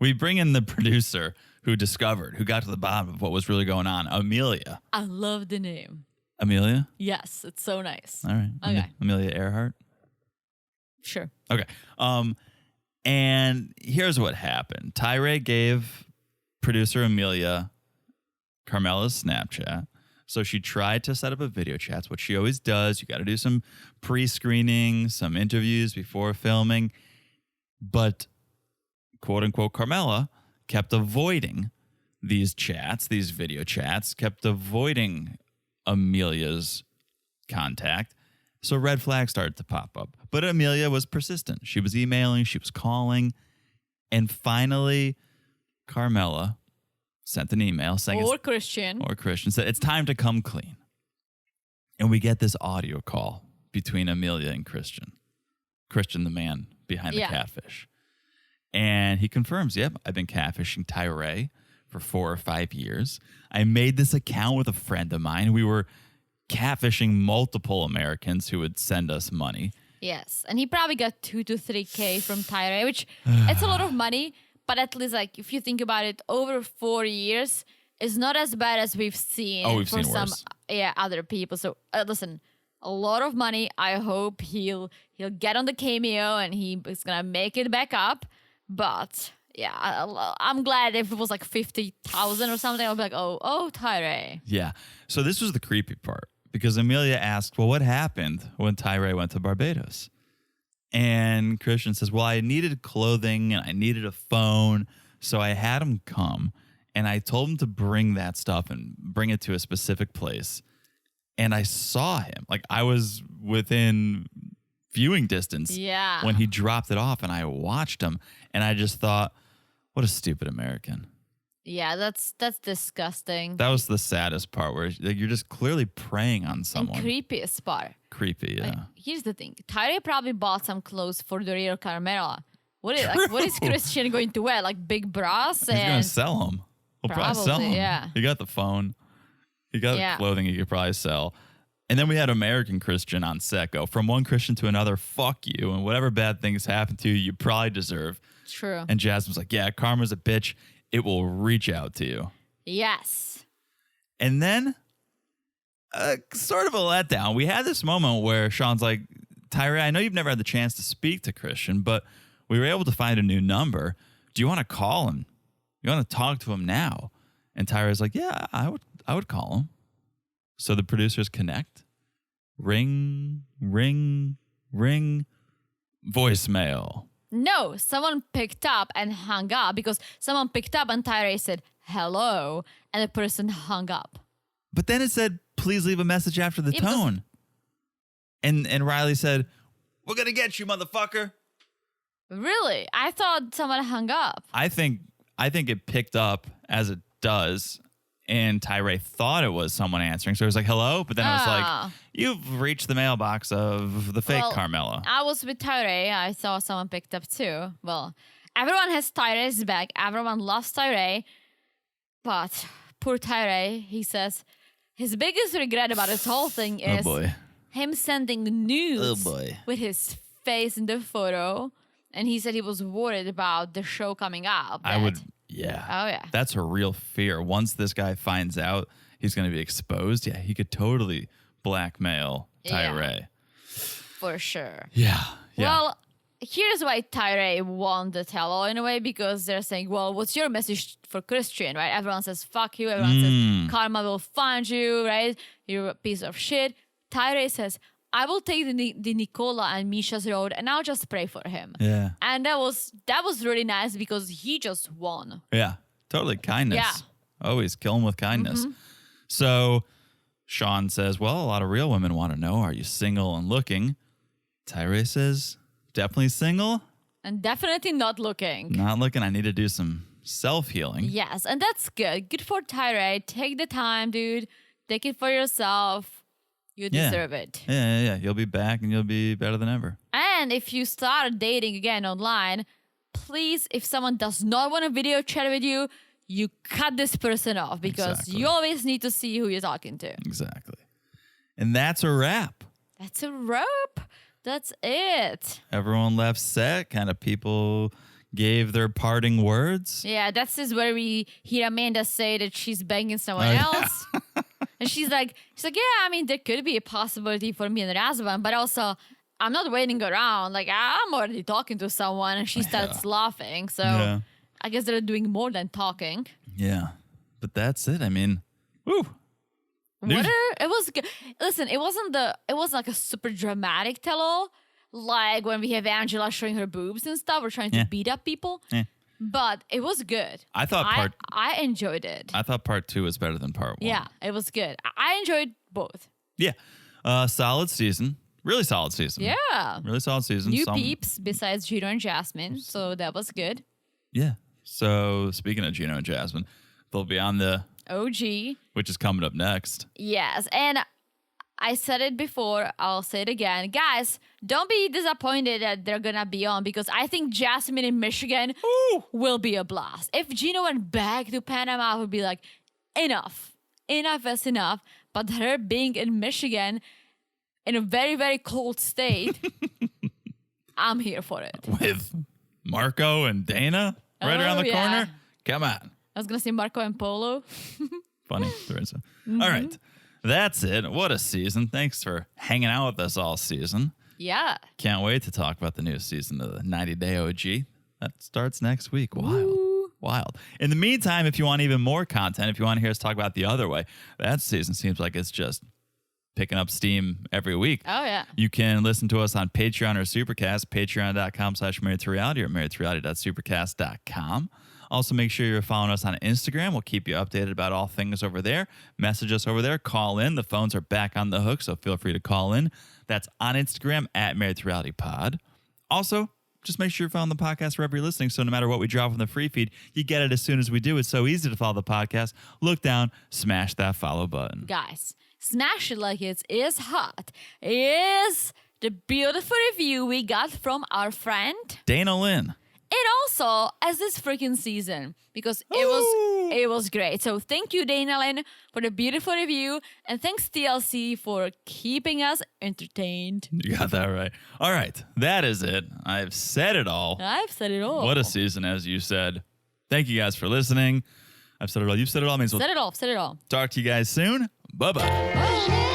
We bring in the producer who got to the bottom of what was really going on, Amelia. I love the name. Amelia? Yes, it's so nice. All right. Okay. Amelia Earhart? Sure. Okay. And here's what happened. Tyree gave producer Amelia Carmela's Snapchat. So she tried to set up a video chat. It's what she always does. You got to do some pre-screening, some interviews before filming. But quote unquote Carmela kept avoiding these chats, these video chats, kept avoiding Amelia's contact. So red flags started to pop up. But Amelia was persistent. She was emailing, she was calling. And finally, Carmela sent an email saying... Christian said, it's time to come clean. And we get this audio call between Amelia and Christian. Christian, the man behind the catfish. And he confirms, yep, I've been catfishing Tyree for 4 or 5 years. I made this account with a friend of mine. We were catfishing multiple Americans who would send us money. Yes. And he probably got 2 to 3K from Tyree, which it's a lot of money. But at least, like, if you think about it, over 4 years is not as bad as we've seen for some worse. Other people. So listen, a lot of money. I hope he'll get on the cameo and he's gonna make it back up. But yeah, I'm glad if it was like 50,000 or something, I'll be like, oh, Tyree. Yeah. So this was the creepy part because Amelia asked, well, what happened when Tyree went to Barbados? And Christian says, well, I needed clothing and I needed a phone. So I had him come and I told him to bring that stuff and bring it to a specific place. And I saw him. Like I was within viewing distance when he dropped it off and I watched him. And I just thought, what a stupid American. Yeah, that's disgusting. That was the saddest part where you're just clearly preying on someone. And creepiest part. Creepy, yeah. Like, here's the thing. Tyree probably bought some clothes for the real Carmela. What is Christian going to wear? Like big bras? He's going to sell them. He'll probably sell them. Yeah. He got the phone. He got the clothing he could probably sell. And then we had American Christian on set go, from one Christian to another, fuck you. And whatever bad things happen to you, you probably deserve. True. And Jasmine's like, yeah, karma's a bitch. It will reach out to you. Yes. And then, sort of a letdown. We had this moment where Shaun's like, Tyree, I know you've never had the chance to speak to Christian, but we were able to find a new number. Do you want to call him? You want to talk to him now? And Tyree's like, yeah, I would call him. So the producers connect. Ring, ring, ring. Voicemail. No, someone picked up and hung up because someone picked up and Tyree said, hello, and the person hung up. But then it said, please leave a message after the tone. And Riley said, we're going to get you, motherfucker. Really? I thought someone hung up. I think it picked up as it does, and Tyree thought it was someone answering. So he was like, hello? But then it was like, you've reached the mailbox of the fake Carmela. I was with Tyree. I saw someone picked up too. Well, everyone has Tyree's back. Everyone loves Tyree. But poor Tyree, he says, his biggest regret about this whole thing is him sending nudes with his face in the photo. And he said he was worried about the show coming up. Yeah. Oh, yeah. That's a real fear. Once this guy finds out he's going to be exposed, yeah, he could totally blackmail Tyree. Yeah, for sure. Yeah. Well, here's why Tyree won the tell-all in a way, because they're saying, well, what's your message for Christian, right? Everyone says, fuck you. Everyone says, karma will find you, right? You're a piece of shit. Tyree says, I will take the Nicola and Misha's road and I'll just pray for him. Yeah. And that was really nice because he just won. Yeah. Totally. Kindness. Yeah. Always kill him with kindness. So Shaun says, well, a lot of real women want to know, are you single and looking? Tyree says, definitely single. And definitely not looking. Not looking. I need to do some self-healing. Yes. And that's good. Good for Tyree. Take the time, dude. Take it for yourself. You deserve it. Yeah. You'll be back and you'll be better than ever. And if you start dating again online, please, if someone does not want a video chat with you, you cut this person off because you always need to see who you're talking to. Exactly. And that's a wrap. That's a wrap. That's it. Everyone left set. Kind of people gave their parting words. Yeah, that's just where we hear Amanda say that she's banging someone else. And she's like, yeah, I mean, there could be a possibility for me and Razvan, but also I'm not waiting around. Like, I'm already talking to someone, and she starts laughing. So I guess they're doing more than talking. Yeah, but that's it. I mean, woo. It was good. Listen, it wasn't like a super dramatic tell-all, like when we have Angela showing her boobs and stuff. We're trying to beat up people. But it was good. I enjoyed it. I thought part 2 was better than part 1. Yeah, it was good. I enjoyed both. Yeah. Solid season. Really solid season. Yeah. Really solid season. New peeps besides Gino and Jasmine. So that was good. Yeah. So speaking of Gino and Jasmine, they'll be on the OG, which is coming up next. Yes. And I said it before, I'll say it again. Guys, don't be disappointed that they're going to be on because I think Jasmine in Michigan will be a blast. If Gino went back to Panama, I would be like, enough. Enough is enough. But her being in Michigan in a very, very cold state, I'm here for it. With Marco and Dana right around the corner? Come on. I was going to say Marco and Polo. Funny. All right. That's it. What a season. Thanks for hanging out with us all season. Yeah. Can't wait to talk about the new season of the 90 Day OG. That starts next week. Wild. In the meantime, if you want even more content, if you want to hear us talk about the other way, that season seems like it's just picking up steam every week. Oh, yeah. You can listen to us on Patreon or Supercast, patreon.com/marriedtoreality or marriedtoreality.supercast.com. Also, make sure you're following us on Instagram. We'll keep you updated about all things over there. Message us over there. Call in. The phones are back on the hook, so feel free to call in. That's on Instagram at Married to Reality Pod. Also, just make sure you're following the podcast wherever you're listening, so no matter what we drop on the free feed, you get it as soon as we do. It's so easy to follow the podcast. Look down, smash that follow button. Guys, smash it like it is hot. Is the beautiful review we got from our friend Dana Lynn. and also as this freaking season because it was great. So thank you, Dana-Lynn, for the beautiful review, and thanks TLC for keeping us entertained. You got that right. All right, that is it. I've said it all. I've said it all. What a season, as you said. Thank you guys for listening. I've said it all. You've said it all. Means we'll Said it all. talk to you guys soon. Bye-bye. Bye.